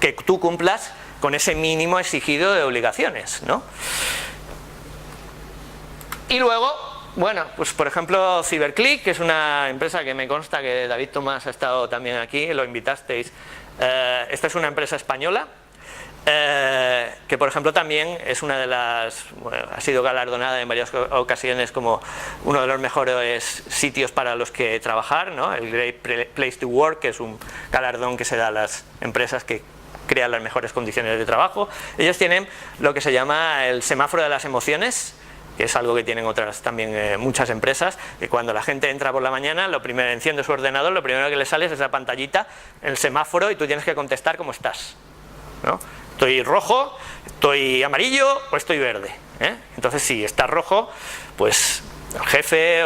Que tú cumplas con ese mínimo exigido de obligaciones, ¿no? Y luego, bueno, pues por ejemplo CyberClick, que es una empresa que me consta que David Tomás ha estado también aquí, lo invitasteis. Esta es una empresa española. Que por ejemplo también es una de las, bueno, ha sido galardonada en varias ocasiones como uno de los mejores sitios para los que trabajar, ¿no? El Great Place to Work, que es un galardón que se da a las empresas que crean las mejores condiciones de trabajo. Ellos tienen lo que se llama el semáforo de las emociones, que es algo que tienen otras también muchas empresas, que cuando la gente entra por la mañana, lo primero enciende su ordenador, lo primero que le sale es esa pantallita, el semáforo, y tú tienes que contestar cómo estás, ¿no? ¿Estoy rojo, estoy amarillo o estoy verde? Entonces, si estás rojo, pues el jefe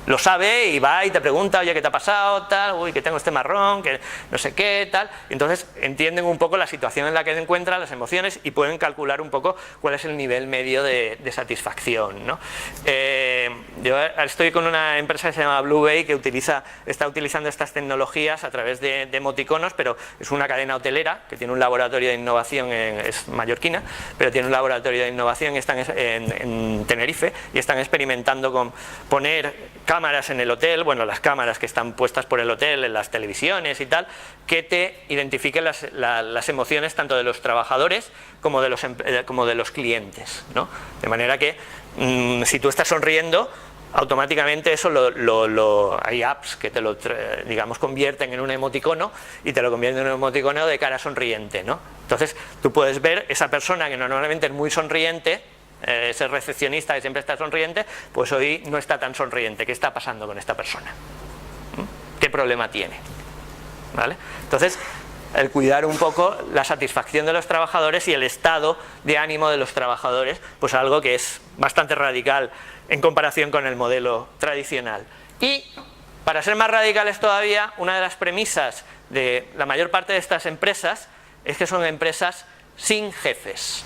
lo sabe y va y te pregunta, oye, ¿qué te ha pasado? Tal, uy, que tengo este marrón, que no sé qué, tal. Entonces entienden un poco la situación en la que se encuentran, las emociones, y pueden calcular un poco cuál es el nivel medio de satisfacción, ¿no? Yo estoy con una empresa que se llama Blue Bay, que está utilizando estas tecnologías a través de emoticonos, pero es una cadena hotelera que tiene un laboratorio de innovación, es mallorquina, pero tiene un laboratorio de innovación, están en Tenerife, y están experimentando con poner cámaras en el hotel, bueno, las cámaras que están puestas por el hotel, en las televisiones y tal, que te identifiquen las emociones tanto de los trabajadores como de los clientes, ¿no? De manera que si tú estás sonriendo, automáticamente eso hay apps que te lo, digamos, convierten en un emoticono, y te lo convierten en un emoticono de cara sonriente, ¿no? Entonces tú puedes ver esa persona que normalmente es muy sonriente, ese recepcionista que siempre está sonriente, pues hoy no está tan sonriente. ¿Qué está pasando con esta persona? ¿Qué problema tiene? ¿Vale? Entonces, el cuidar un poco la satisfacción de los trabajadores y el estado de ánimo de los trabajadores, pues algo que es bastante radical en comparación con el modelo tradicional. Y para ser más radicales todavía, una de las premisas de la mayor parte de estas empresas es que son empresas sin jefes.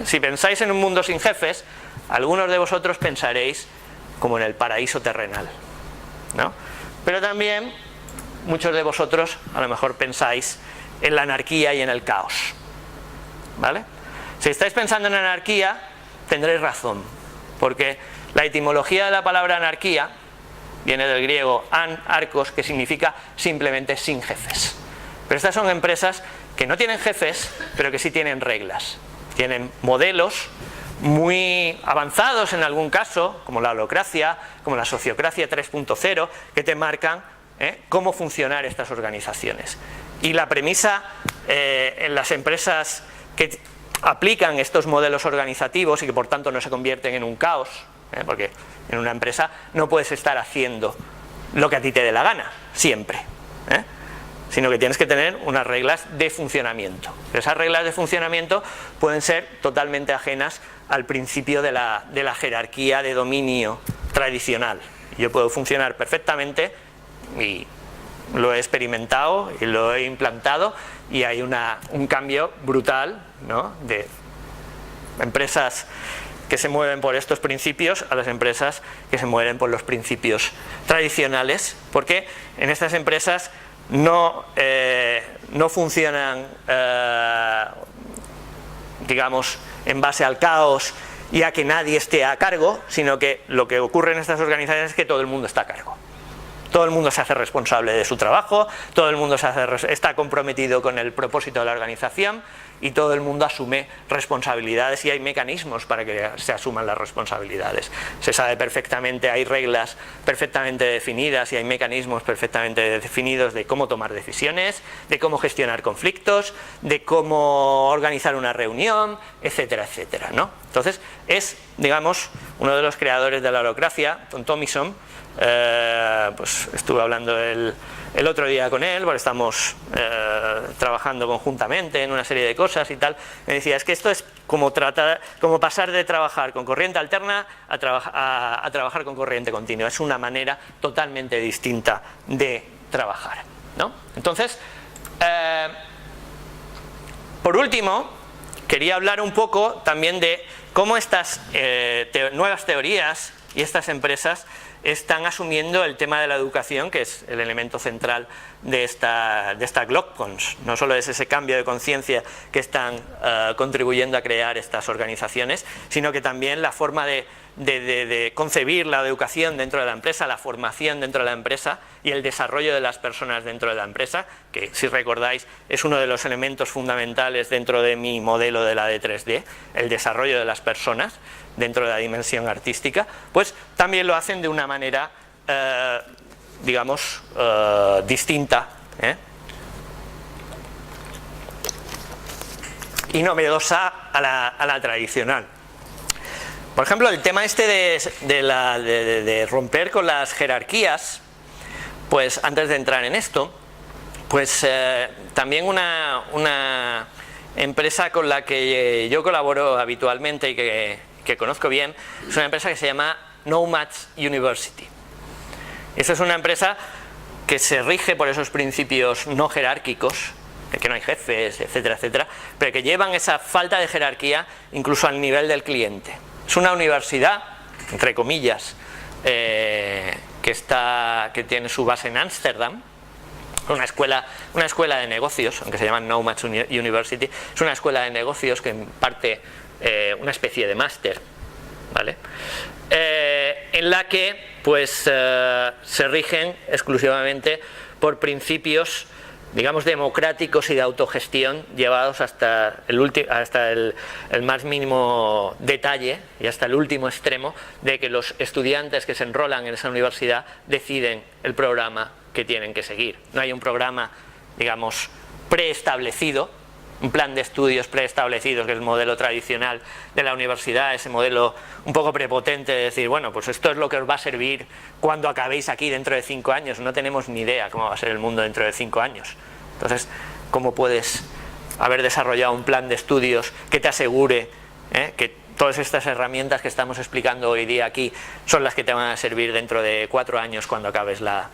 Si pensáis en un mundo sin jefes, algunos de vosotros pensaréis como en el paraíso terrenal, ¿no? Pero también muchos de vosotros a lo mejor pensáis en la anarquía y en el caos, ¿vale? Si estáis pensando en anarquía, tendréis razón, porque la etimología de la palabra anarquía viene del griego arcos, que significa simplemente sin jefes. Pero estas son empresas que no tienen jefes, pero que sí tienen reglas. Tienen modelos muy avanzados en algún caso, como la holocracia, como la sociocracia 3.0, que te marcan cómo funcionar estas organizaciones. Y la premisa en las empresas que aplican estos modelos organizativos y que por tanto no se convierten en un caos, porque en una empresa no puedes estar haciendo lo que a ti te dé la gana, siempre, sino que tienes que tener unas reglas de funcionamiento. Esas reglas de funcionamiento pueden ser totalmente ajenas al principio de la jerarquía de dominio tradicional. Yo puedo funcionar perfectamente, y lo he experimentado y lo he implantado, y hay un cambio brutal, ¿no?, de empresas que se mueven por estos principios a las empresas que se mueven por los principios tradicionales, porque en estas empresas no funcionan, digamos, en base al caos y a que nadie esté a cargo, sino que lo que ocurre en estas organizaciones es que todo el mundo está a cargo. Todo el mundo se hace responsable de su trabajo, todo el mundo está comprometido con el propósito de la organización y todo el mundo asume responsabilidades y hay mecanismos para que se asuman las responsabilidades. Se sabe perfectamente, hay reglas perfectamente definidas y hay mecanismos perfectamente definidos de cómo tomar decisiones, de cómo gestionar conflictos, de cómo organizar una reunión, etcétera, etcétera, ¿no? Entonces, es, digamos, uno de los creadores de la holacracia, Tom Thomison. Pues estuve hablando el otro día con él, porque estamos trabajando conjuntamente en una serie de cosas y tal. Me decía, es que esto es como pasar de trabajar con corriente alterna a trabajar con corriente continua. Es una manera totalmente distinta de trabajar, ¿no? Entonces, por último, quería hablar un poco también de cómo estas nuevas teorías y estas empresas están asumiendo el tema de la educación, que es el elemento central de esta GlockCons. No solo es ese cambio de conciencia que están contribuyendo a crear estas organizaciones, sino que también la forma de concebir la educación dentro de la empresa, la formación dentro de la empresa y el desarrollo de las personas dentro de la empresa, que si recordáis es uno de los elementos fundamentales dentro de mi modelo de la D3D, el desarrollo de las personas dentro de la dimensión artística, pues también lo hacen de una manera, digamos, distinta, y novedosa a la tradicional. Por ejemplo, el tema este de romper con las jerarquías, pues antes de entrar en esto, pues también una empresa con la que yo colaboro habitualmente y que conozco bien, es una empresa que se llama Nomads University. Esta es una empresa que se rige por esos principios no jerárquicos, que no hay jefes, etcétera, etcétera, pero que llevan esa falta de jerarquía incluso al nivel del cliente. Es una universidad, entre comillas, que tiene su base en Ámsterdam, una escuela de negocios, aunque se llama Nomads University, es una escuela de negocios que imparte una especie de máster, ¿vale? En la que pues se rigen exclusivamente por principios, digamos, democráticos y de autogestión, llevados hasta el más mínimo detalle y hasta el último extremo de que los estudiantes que se enrolan en esa universidad deciden el programa que tienen que seguir. No hay un programa, digamos, preestablecido, un plan de estudios preestablecido, que es el modelo tradicional de la universidad, ese modelo un poco prepotente de decir, bueno, pues esto es lo que os va a servir cuando acabéis aquí dentro de 5 años. No tenemos ni idea cómo va a ser el mundo dentro de 5 años. Entonces, ¿cómo puedes haber desarrollado un plan de estudios que te asegure que todas estas herramientas que estamos explicando hoy día aquí son las que te van a servir dentro de 4 años cuando acabes la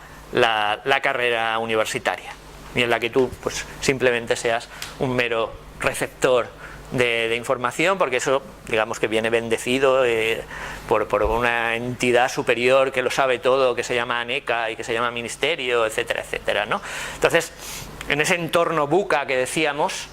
carrera universitaria? Y en la que tú pues simplemente seas un mero receptor de información, porque eso, digamos, que viene bendecido por una entidad superior que lo sabe todo, que se llama ANECA y que se llama Ministerio, etcétera, etcétera, ¿no? Entonces, en ese entorno buca que decíamos,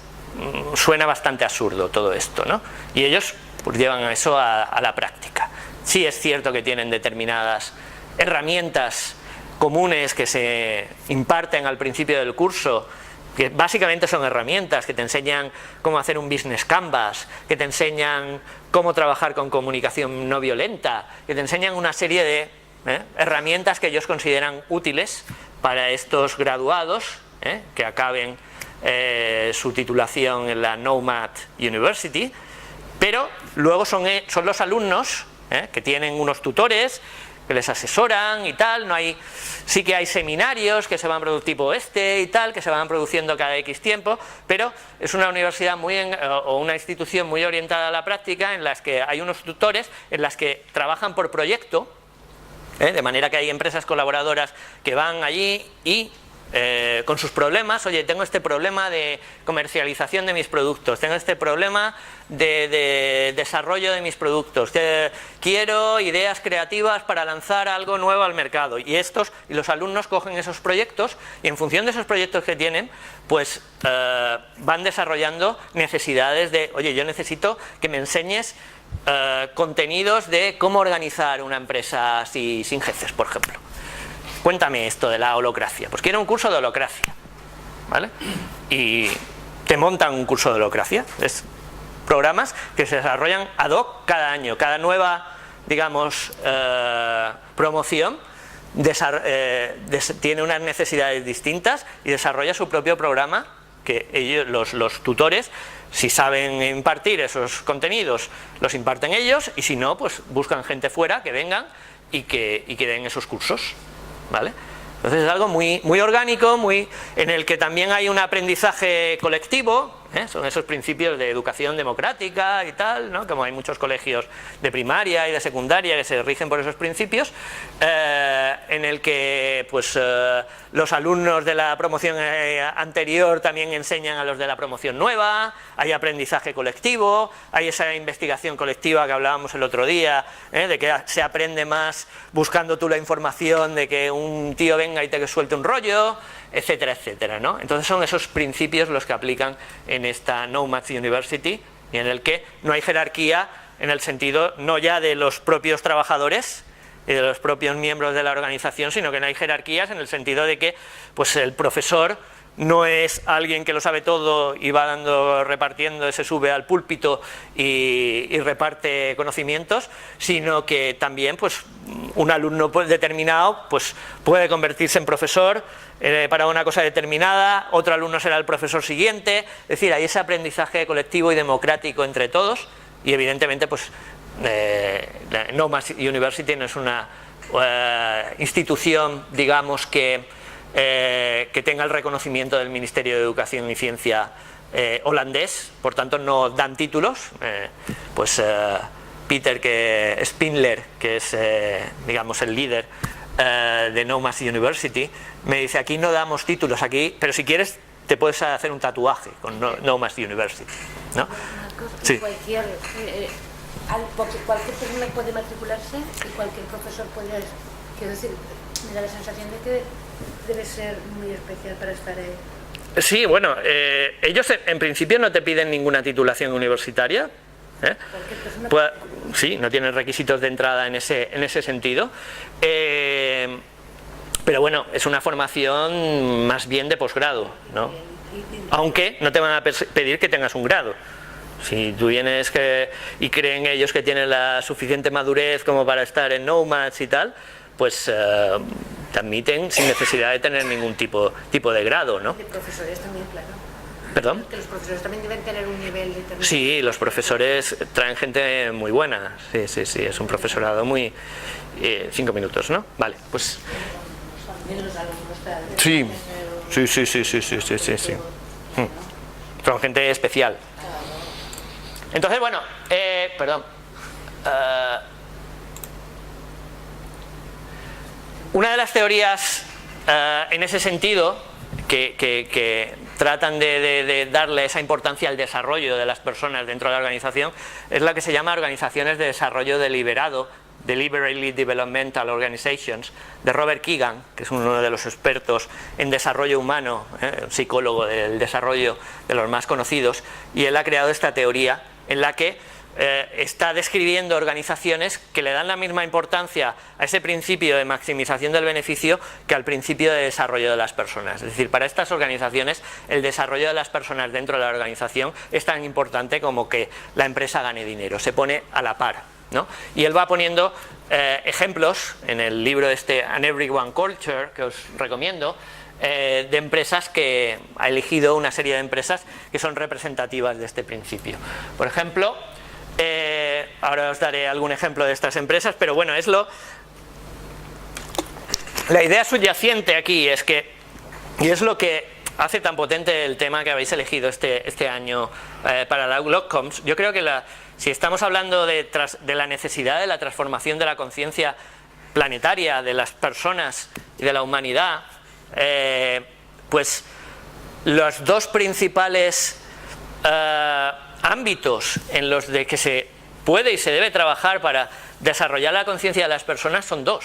suena bastante absurdo todo esto, ¿no? Y ellos pues llevan eso a la práctica. Sí es cierto que tienen determinadas herramientas comunes que se imparten al principio del curso, que básicamente son herramientas que te enseñan cómo hacer un business canvas, que te enseñan cómo trabajar con comunicación no violenta, que te enseñan una serie de herramientas que ellos consideran útiles para estos graduados que acaben su titulación en la Nomad University, pero luego son los alumnos que tienen unos tutores que les asesoran y tal. Sí que hay seminarios que se van produciendo tipo y tal, que se van produciendo cada X tiempo, pero es una universidad o una institución muy orientada a la práctica, en las que hay unos tutores, en las que trabajan por proyecto, de manera que hay empresas colaboradoras que van allí y con sus problemas, oye, tengo este problema de comercialización de mis productos, tengo este problema de desarrollo de mis productos, quiero ideas creativas para lanzar algo nuevo al mercado, y los alumnos cogen esos proyectos y en función de esos proyectos que tienen, pues van desarrollando necesidades de, oye, yo necesito que me enseñes contenidos de cómo organizar una empresa así sin jefes, por ejemplo. cuéntame esto de la holocracia. Pues quiero un curso de holocracia, ¿vale? Y te montan un curso de holocracia. Es programas que se desarrollan ad hoc cada año. Cada nueva, digamos, promoción tiene unas necesidades distintas y desarrolla su propio programa, que ellos, los tutores, si saben impartir esos contenidos, los imparten ellos, y si no, pues buscan gente fuera que vengan y que den esos cursos, ¿vale? Entonces es algo muy, muy orgánico, en el que también hay un aprendizaje colectivo, ¿eh? Son esos principios de educación democrática y tal, ¿no? Como hay muchos colegios de primaria y de secundaria que se rigen por esos principios, en el que pues los alumnos de la promoción anterior también enseñan a los de la promoción nueva, hay aprendizaje colectivo, hay esa investigación colectiva que hablábamos el otro día, de que se aprende más buscando tú la información, de que un tío venga y te suelte un rollo, etcétera, etcétera, ¿no? Entonces son esos principios los que aplican en esta Nomads University, y en el que no hay jerarquía en el sentido no ya de los propios trabajadores y de los propios miembros de la organización, sino que no hay jerarquías en el sentido de que pues el profesor no es alguien que lo sabe todo y va repartiendo, se sube al púlpito y reparte conocimientos, sino que también pues un alumno determinado pues puede convertirse en profesor para una cosa determinada, otro alumno será el profesor siguiente, es decir, hay ese aprendizaje colectivo y democrático entre todos, y evidentemente pues la Nomads University no es una institución, digamos, que tenga el reconocimiento del Ministerio de Educación y Ciencia holandés, por tanto no dan títulos. Peter Spindler, que es digamos el líder de Nomads University, me dice: aquí no damos títulos, aquí, pero si quieres te puedes hacer un tatuaje con Nomads University, ¿no? Sí. Cualquier persona puede matricularse y cualquier profesor puede, quiero decir, me da la sensación de que debe ser muy especial para estar ahí. Sí, bueno, ellos en principio no te piden ninguna titulación universitaria, ¿eh? Pues, sí, no tienen requisitos de entrada en ese sentido, pero bueno, es una formación más bien de posgrado, ¿no? Aunque no te van a pedir que tengas un grado. Si tú vienes y creen ellos que tienes la suficiente madurez como para estar en Nomads y tal, pues te admiten sin necesidad de tener ningún tipo de grado, ¿no? Y profesores también, claro. ¿Perdón? Que los profesores también deben tener un nivel determinado. Sí, los profesores traen gente muy buena. Sí, es un profesorado muy... 5 minutos, ¿no? Vale, pues... También los alumnos Sí. Son gente especial. Entonces, bueno, perdón. Una de las teorías en ese sentido que tratan de darle esa importancia al desarrollo de las personas dentro de la organización es la que se llama organizaciones de desarrollo deliberado, Deliberately Developmental Organizations, de Robert Keegan, que es uno de los expertos en desarrollo humano, un psicólogo del desarrollo de los más conocidos, y él ha creado esta teoría en la que está describiendo organizaciones que le dan la misma importancia a ese principio de maximización del beneficio que al principio de desarrollo de las personas. Es decir, para estas organizaciones el desarrollo de las personas dentro de la organización es tan importante como que la empresa gane dinero, se pone a la par, ¿no? Y él va poniendo ejemplos en el libro An Everyone Culture, que os recomiendo, de empresas que ha elegido una serie de empresas que son representativas de este principio. Por ejemplo, ahora os daré algún ejemplo de estas empresas, pero bueno, la idea subyacente aquí es que, y es lo que hace tan potente el tema que habéis elegido este año para la GlockComs. Yo creo que si estamos hablando de la necesidad de la transformación de la conciencia planetaria de las personas y de la humanidad, pues los dos principales ámbitos en los de que se puede y se debe trabajar para desarrollar la conciencia de las personas son dos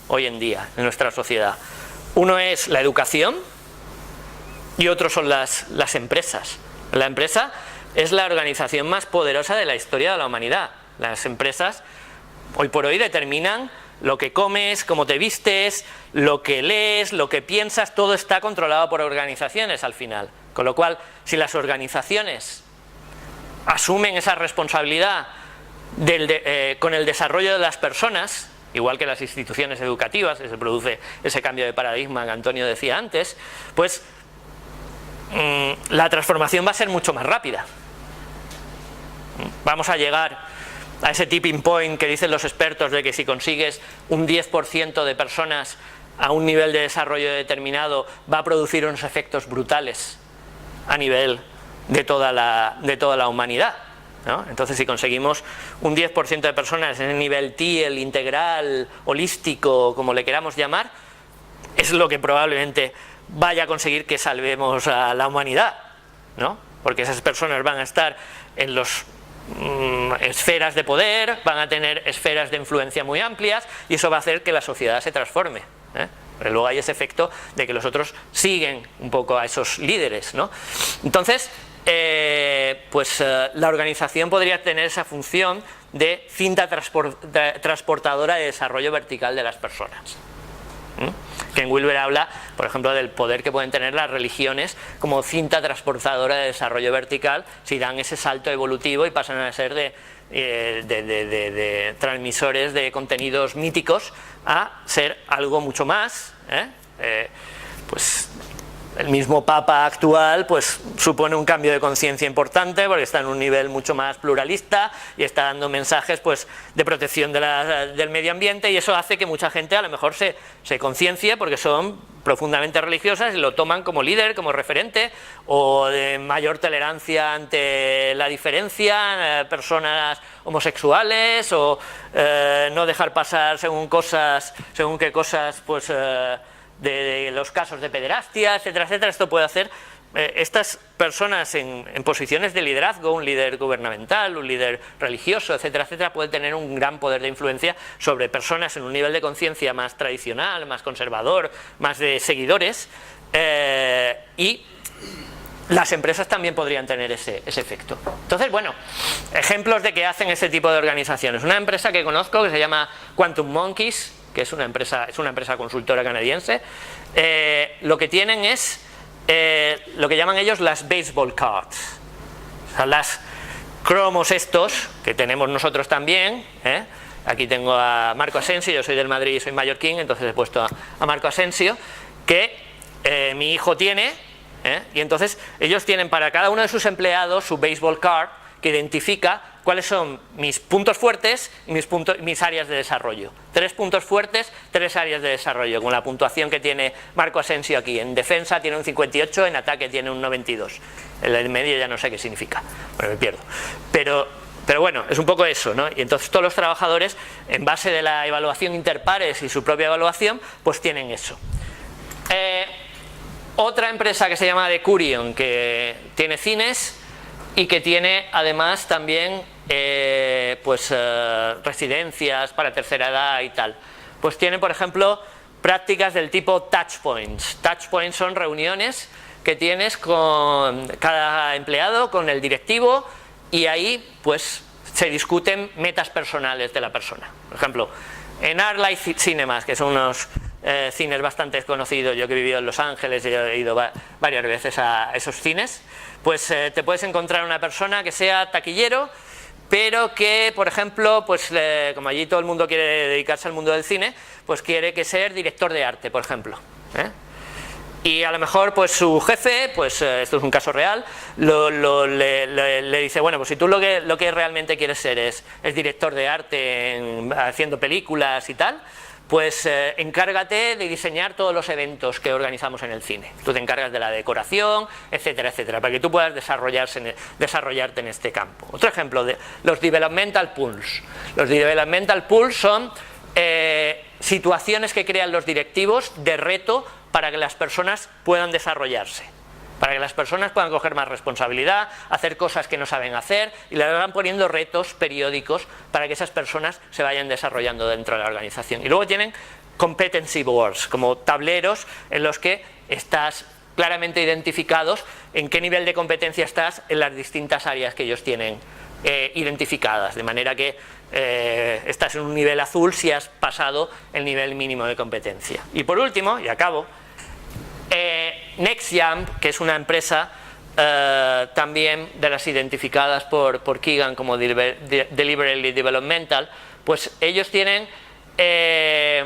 hoy en día en nuestra sociedad. Uno es la educación y otro son las empresas. La empresa es la organización más poderosa de la historia de la humanidad. Las empresas hoy por hoy determinan lo que comes, cómo te vistes, lo que lees, lo que piensas, todo está controlado por organizaciones al final. Con lo cual, si las organizaciones asumen esa responsabilidad con el desarrollo de las personas, igual que las instituciones educativas, se produce ese cambio de paradigma que Antonio decía antes, pues la transformación va a ser mucho más rápida. Vamos a llegar a ese tipping point que dicen los expertos de que si consigues un 10% de personas a un nivel de desarrollo determinado va a producir unos efectos brutales a nivel de toda la humanidad, ¿no? Entonces, si conseguimos un 10% de personas en el nivel TEAL, integral, holístico, como le queramos llamar, es lo que probablemente vaya a conseguir que salvemos a la humanidad, ¿no? Porque esas personas van a estar en las esferas de poder, van a tener esferas de influencia muy amplias y eso va a hacer que la sociedad se transforme, ¿eh? Pero luego hay ese efecto de que los otros siguen un poco a esos líderes, ¿no? Entonces, la organización podría tener esa función de cinta transportadora de desarrollo vertical de las personas. Ken Wilber habla, por ejemplo, del poder que pueden tener las religiones como cinta transportadora de desarrollo vertical si dan ese salto evolutivo y pasan a ser de transmisores de contenidos míticos a ser algo mucho más, pues el mismo Papa actual pues supone un cambio de conciencia importante porque está en un nivel mucho más pluralista y está dando mensajes pues de protección del medio ambiente, y eso hace que mucha gente a lo mejor se conciencie porque son profundamente religiosas y lo toman como líder, como referente, o de mayor tolerancia ante la diferencia, personas homosexuales, o no dejar pasar según qué cosas pues de los casos de pederastia, etcétera, etcétera. Esto puede hacer estas personas en posiciones de liderazgo, un líder gubernamental, un líder religioso, etcétera, etcétera, puede tener un gran poder de influencia sobre personas en un nivel de conciencia más tradicional, más conservador, más de seguidores, y las empresas también podrían tener ese efecto. Entonces, bueno, ejemplos de que hacen ese tipo de organizaciones. Una empresa que conozco que se llama Quantum Monkeys, que es una empresa consultora canadiense. Lo que tienen es lo que llaman ellos las baseball cards, o sea, las cromos estos que tenemos nosotros también, aquí tengo a Marco Asensio, yo soy del Madrid y soy mallorquín, entonces he puesto a Marco Asensio, que mi hijo tiene, y entonces ellos tienen para cada uno de sus empleados su baseball card que identifica cuáles son mis puntos fuertes y mis áreas de desarrollo. 3 puntos fuertes, 3 áreas de desarrollo, con la puntuación que tiene Marco Asensio aquí. En defensa tiene un 58, en ataque tiene un 92. En el medio ya no sé qué significa, bueno, me pierdo. Pero bueno, es un poco eso, ¿no? Y entonces todos los trabajadores, en base de la evaluación interpares y su propia evaluación, pues tienen eso. Otra empresa que se llama Decurion, que tiene cines y que tiene además también residencias para tercera edad y tal, pues tiene, por ejemplo, prácticas del tipo touch points. Touch points son reuniones que tienes con cada empleado, con el directivo, y ahí pues se discuten metas personales de la persona. Por ejemplo, en ArcLight Cinemas, que son unos cines bastante conocidos, yo que he vivido en Los Ángeles y he ido varias veces a esos cines, pues te puedes encontrar una persona que sea taquillero, pero que, por ejemplo, pues como allí todo el mundo quiere dedicarse al mundo del cine, pues quiere que ser director de arte, por ejemplo, y a lo mejor pues su jefe, pues esto es un caso real, le dice, bueno, pues si tú lo que realmente quieres ser es director de arte haciendo películas y tal, pues encárgate de diseñar todos los eventos que organizamos en el cine. Tú te encargas de la decoración, etcétera, etcétera, para que tú puedas desarrollarte en este campo. Otro ejemplo de los developmental pools. Los developmental pools son situaciones que crean los directivos de reto para que las personas puedan desarrollarse, para que las personas puedan coger más responsabilidad, hacer cosas que no saben hacer, y le van poniendo retos periódicos para que esas personas se vayan desarrollando dentro de la organización. Y luego tienen competency boards, como tableros en los que estás claramente identificados en qué nivel de competencia estás en las distintas áreas que ellos tienen identificadas, de manera que estás en un nivel azul si has pasado el nivel mínimo de competencia. Y por último, y acabo, NextJump, que es una empresa también de las identificadas por Keegan como Deliberately Developmental, pues ellos tienen, es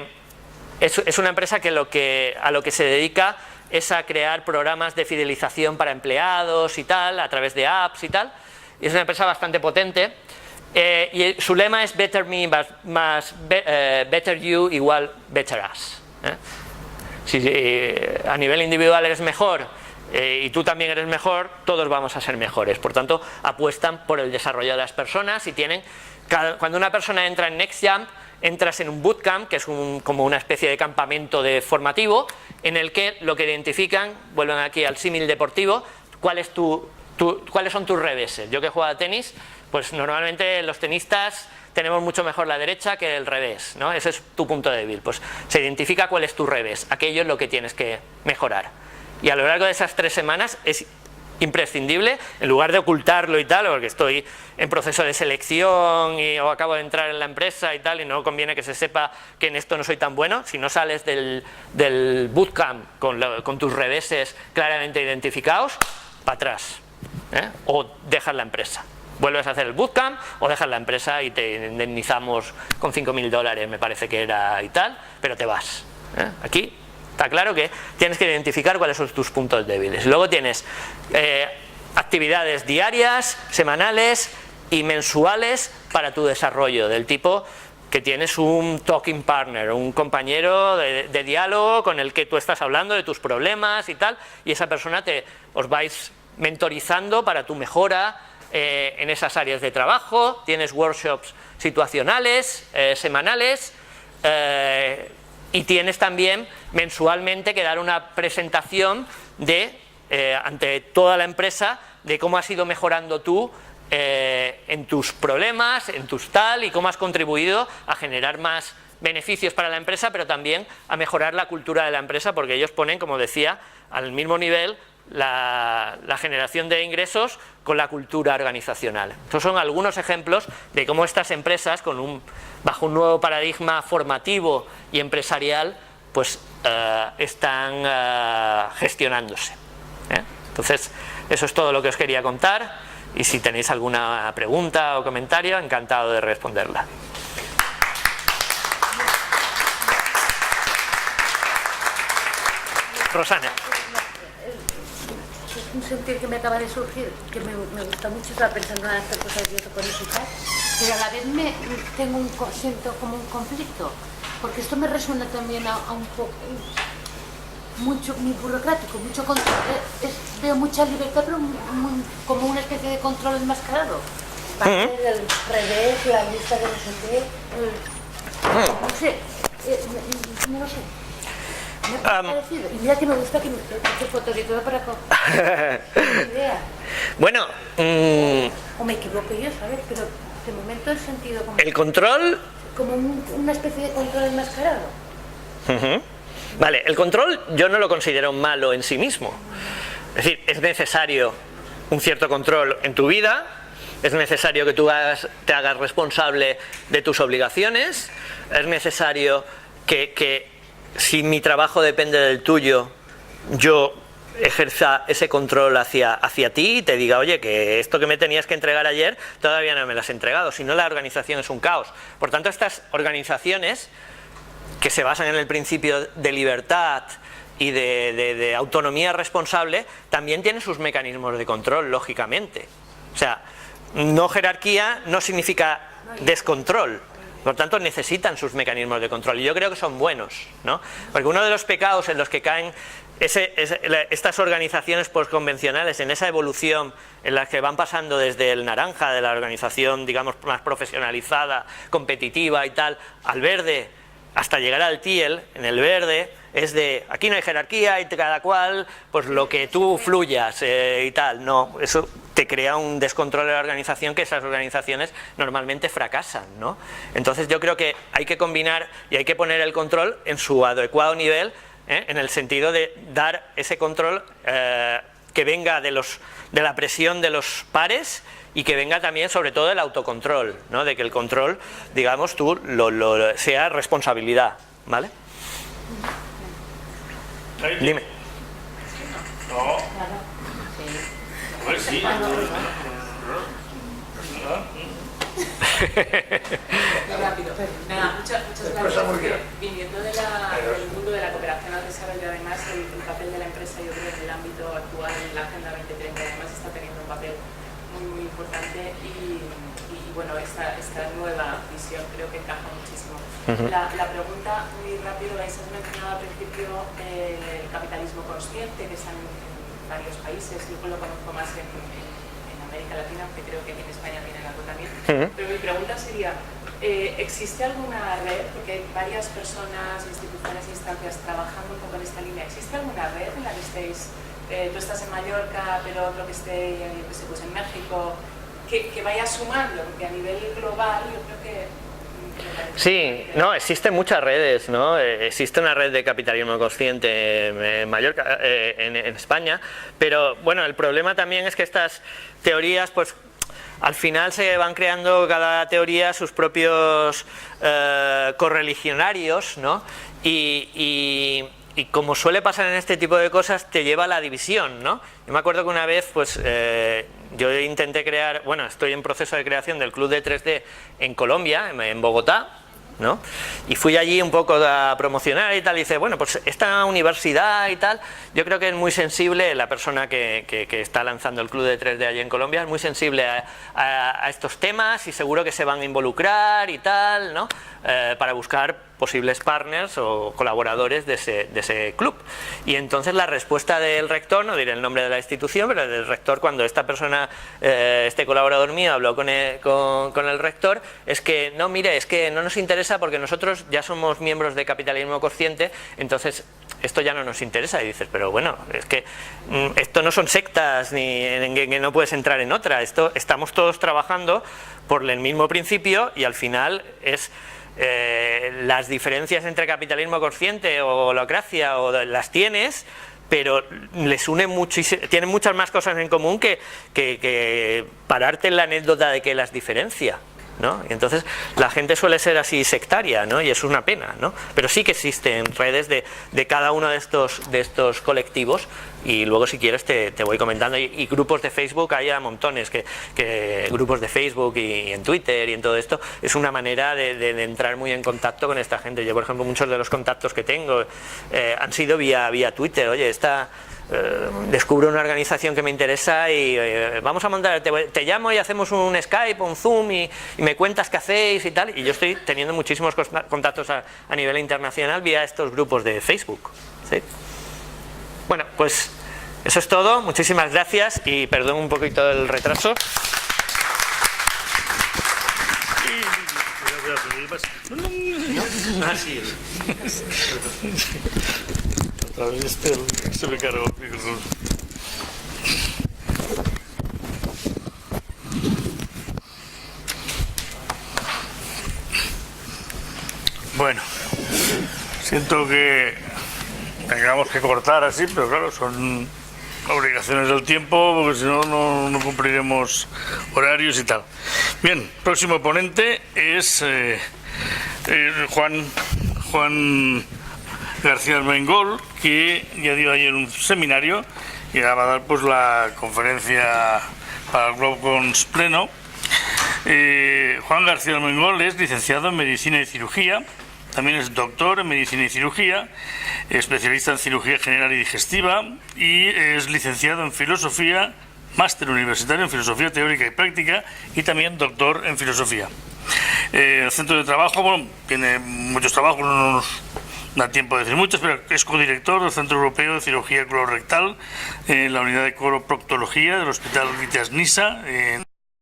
una empresa que a lo que se dedica es a crear programas de fidelización para empleados y tal, a través de apps y tal, y es una empresa bastante potente, y su lema es Better Me más Better You igual Better Us. Si a nivel individual eres mejor y tú también eres mejor, todos vamos a ser mejores. Por tanto, apuestan por el desarrollo de las personas y tienen, cuando una persona entra en NextJump, entras en un bootcamp, que es como una especie de campamento formativo, en el que lo que identifican, vuelven aquí al símil deportivo, cuáles son tus reveses. Yo que juego a tenis, pues normalmente los tenistas tenemos mucho mejor la derecha que el revés, ¿no? Ese es tu punto débil. Pues se identifica cuál es tu revés, aquello es lo que tienes que mejorar. Y a lo largo de esas 3 semanas es imprescindible, en lugar de ocultarlo y tal, porque estoy en proceso de selección o acabo de entrar en la empresa y tal, y no conviene que se sepa que en esto no soy tan bueno. Si no sales del bootcamp con tus reveses claramente identificados, para atrás, o dejas la empresa. Vuelves a hacer el bootcamp o dejas la empresa y te indemnizamos con $5.000, me parece que era, y tal, pero te vas. Aquí está claro que tienes que identificar cuáles son tus puntos débiles. Luego tienes actividades diarias, semanales y mensuales para tu desarrollo, del tipo que tienes un talking partner, un compañero de diálogo con el que tú estás hablando de tus problemas y tal, y esa persona os vais mentorizando para tu mejora en esas áreas de trabajo. Tienes workshops situacionales, semanales, y tienes también mensualmente que dar una presentación ante toda la empresa de cómo has ido mejorando tú en tus problemas, en tus tal, y cómo has contribuido a generar más beneficios para la empresa, pero también a mejorar la cultura de la empresa, porque ellos ponen, como decía, al mismo nivel la generación de ingresos con la cultura organizacional. Estos son algunos ejemplos de cómo estas empresas, bajo un nuevo paradigma formativo y empresarial, pues están gestionándose. Entonces, eso es todo lo que os quería contar, y si tenéis alguna pregunta o comentario, encantado de responderla. Rosana. Un sentir que me acaba de surgir, que me gusta mucho, estaba pensando en estas cosas de eso y tal, pero a la vez siento como un conflicto, porque esto me resuena también a un poco, muy burocrático, mucho control, veo mucha libertad, pero como una especie de control enmascarado. Parte del revés, la lista de no sé qué, no sé, no lo sé. Y mira que me gusta que fotos y todo para idea. Bueno, o me equivoco yo, ¿sabes? Pero de momento el sentido como el control, como una especie de control enmascarado. Vale, el control yo no lo considero malo en sí mismo. Es decir, es necesario un cierto control en tu vida, es necesario que tú te hagas responsable de tus obligaciones, es necesario que si mi trabajo depende del tuyo, yo ejerza ese control hacia ti y te diga, oye, que esto que me tenías que entregar ayer todavía no me lo has entregado, si no la organización es un caos. Por tanto, estas organizaciones que se basan en el principio de libertad y de autonomía responsable, también tienen sus mecanismos de control, lógicamente. O sea, no jerarquía no significa descontrol. Por tanto, necesitan sus mecanismos de control, y yo creo que son buenos, ¿no? Porque uno de los pecados en los que caen estas organizaciones postconvencionales, en esa evolución en la que van pasando desde el naranja, de la organización, digamos, más profesionalizada, competitiva y tal, al verde, hasta llegar al tiel, en el verde, es de aquí no hay jerarquía y cada cual, pues lo que tú fluyas y tal. No, eso te crea un descontrol de la organización, que esas organizaciones normalmente fracasan, ¿no? Entonces yo creo que hay que combinar y hay que poner el control en su adecuado nivel, en el sentido de dar ese control que venga de la presión de los pares y que venga también sobre todo el autocontrol, ¿no? De que el control, digamos, tú sea responsabilidad, ¿vale? Dime. No. Pues sí. Rápido. Nada, muchas gracias. Viniendo del mundo de la cooperación al desarrollo, además, el papel de la empresa, yo creo, en el ámbito actual, en la Agenda 2030, además está teniendo un papel muy importante y bueno, esta nueva visión creo que encaja muchísimo. La pregunta, muy rápido, vais a mencionar al principio el capitalismo consciente, que está en varios países, yo lo conozco más en América Latina, aunque creo que aquí en España viene algo también. Pero mi pregunta sería, ¿existe alguna red? Porque hay varias personas, instituciones e instancias trabajando un poco en esta línea. ¿Existe alguna red en la que estéis, tú estás en Mallorca, pero otro que esté pues en México, que vaya sumando? Porque a nivel global yo creo que... Sí, no, existen muchas redes, ¿no? Existe una red de capitalismo consciente en Mallorca, en España, pero bueno, el problema también es que estas teorías, pues al final se van creando cada teoría sus propios correligionarios, ¿no? Y como suele pasar en este tipo de cosas, te lleva a la división, ¿no? Yo me acuerdo que una vez, pues, yo intenté crear, bueno, estoy en proceso de creación del Club de 3D en Colombia, en Bogotá, ¿no? Y fui allí un poco a promocionar y tal, y dice, bueno, pues esta universidad y tal, yo creo que es muy sensible, la persona que está lanzando el Club de 3D allí en Colombia, es muy sensible a estos temas y seguro que se van a involucrar y tal, ¿no? Para buscar posibles partners o colaboradores de ese club. Y entonces la respuesta del rector, no diré el nombre de la institución, pero del rector, cuando esta persona, este colaborador mío habló con el rector, es que no, mire, es que no nos interesa porque nosotros ya somos miembros de Capitalismo Consciente, entonces esto ya no nos interesa. Y dices, pero bueno, es que esto no son sectas ni en que no puedes entrar en otra, esto estamos todos trabajando por el mismo principio y al final es... las diferencias entre capitalismo consciente o holacracia las tienes, pero les une muchísimo, tienen muchas más cosas en común que pararte en la anécdota de que las diferencia, ¿no? Y entonces la gente suele ser así sectaria, ¿no? Y es una pena, ¿no? Pero sí que existen redes de cada uno de estos colectivos, y luego si quieres te voy comentando, y grupos de Facebook hay a montones, que grupos de Facebook y en Twitter y en todo esto, es una manera de entrar muy en contacto con esta gente. Yo, por ejemplo, muchos de los contactos que tengo han sido vía Twitter. Oye, descubro una organización que me interesa y vamos a montar, te llamo y hacemos un Skype, un Zoom y me cuentas qué hacéis y tal, y yo estoy teniendo muchísimos contactos a nivel internacional vía estos grupos de Facebook, ¿sí? Bueno, pues eso es todo, muchísimas gracias y perdón un poquito el retraso. Así es. Otra vez se me cargó el micrófono. Bueno, siento que tengamos que cortar así, pero claro, son obligaciones del tiempo, porque si no, no cumpliremos horarios y tal. Bien, próximo ponente es Juan García Armengol, que ya dio ayer un seminario y ahora va a dar pues la conferencia para el GlobeCons pleno. Juan García Armengol es licenciado en Medicina y Cirugía, también es doctor en Medicina y Cirugía, especialista en Cirugía General y Digestiva y es licenciado en Filosofía, máster universitario en Filosofía Teórica y Práctica y también doctor en Filosofía. El centro de trabajo, bueno, tiene muchos trabajos, no nos da tiempo de decir muchos, pero es codirector del Centro Europeo de Cirugía Colorectal en la unidad de coloproctología del Hospital Vitas Nisa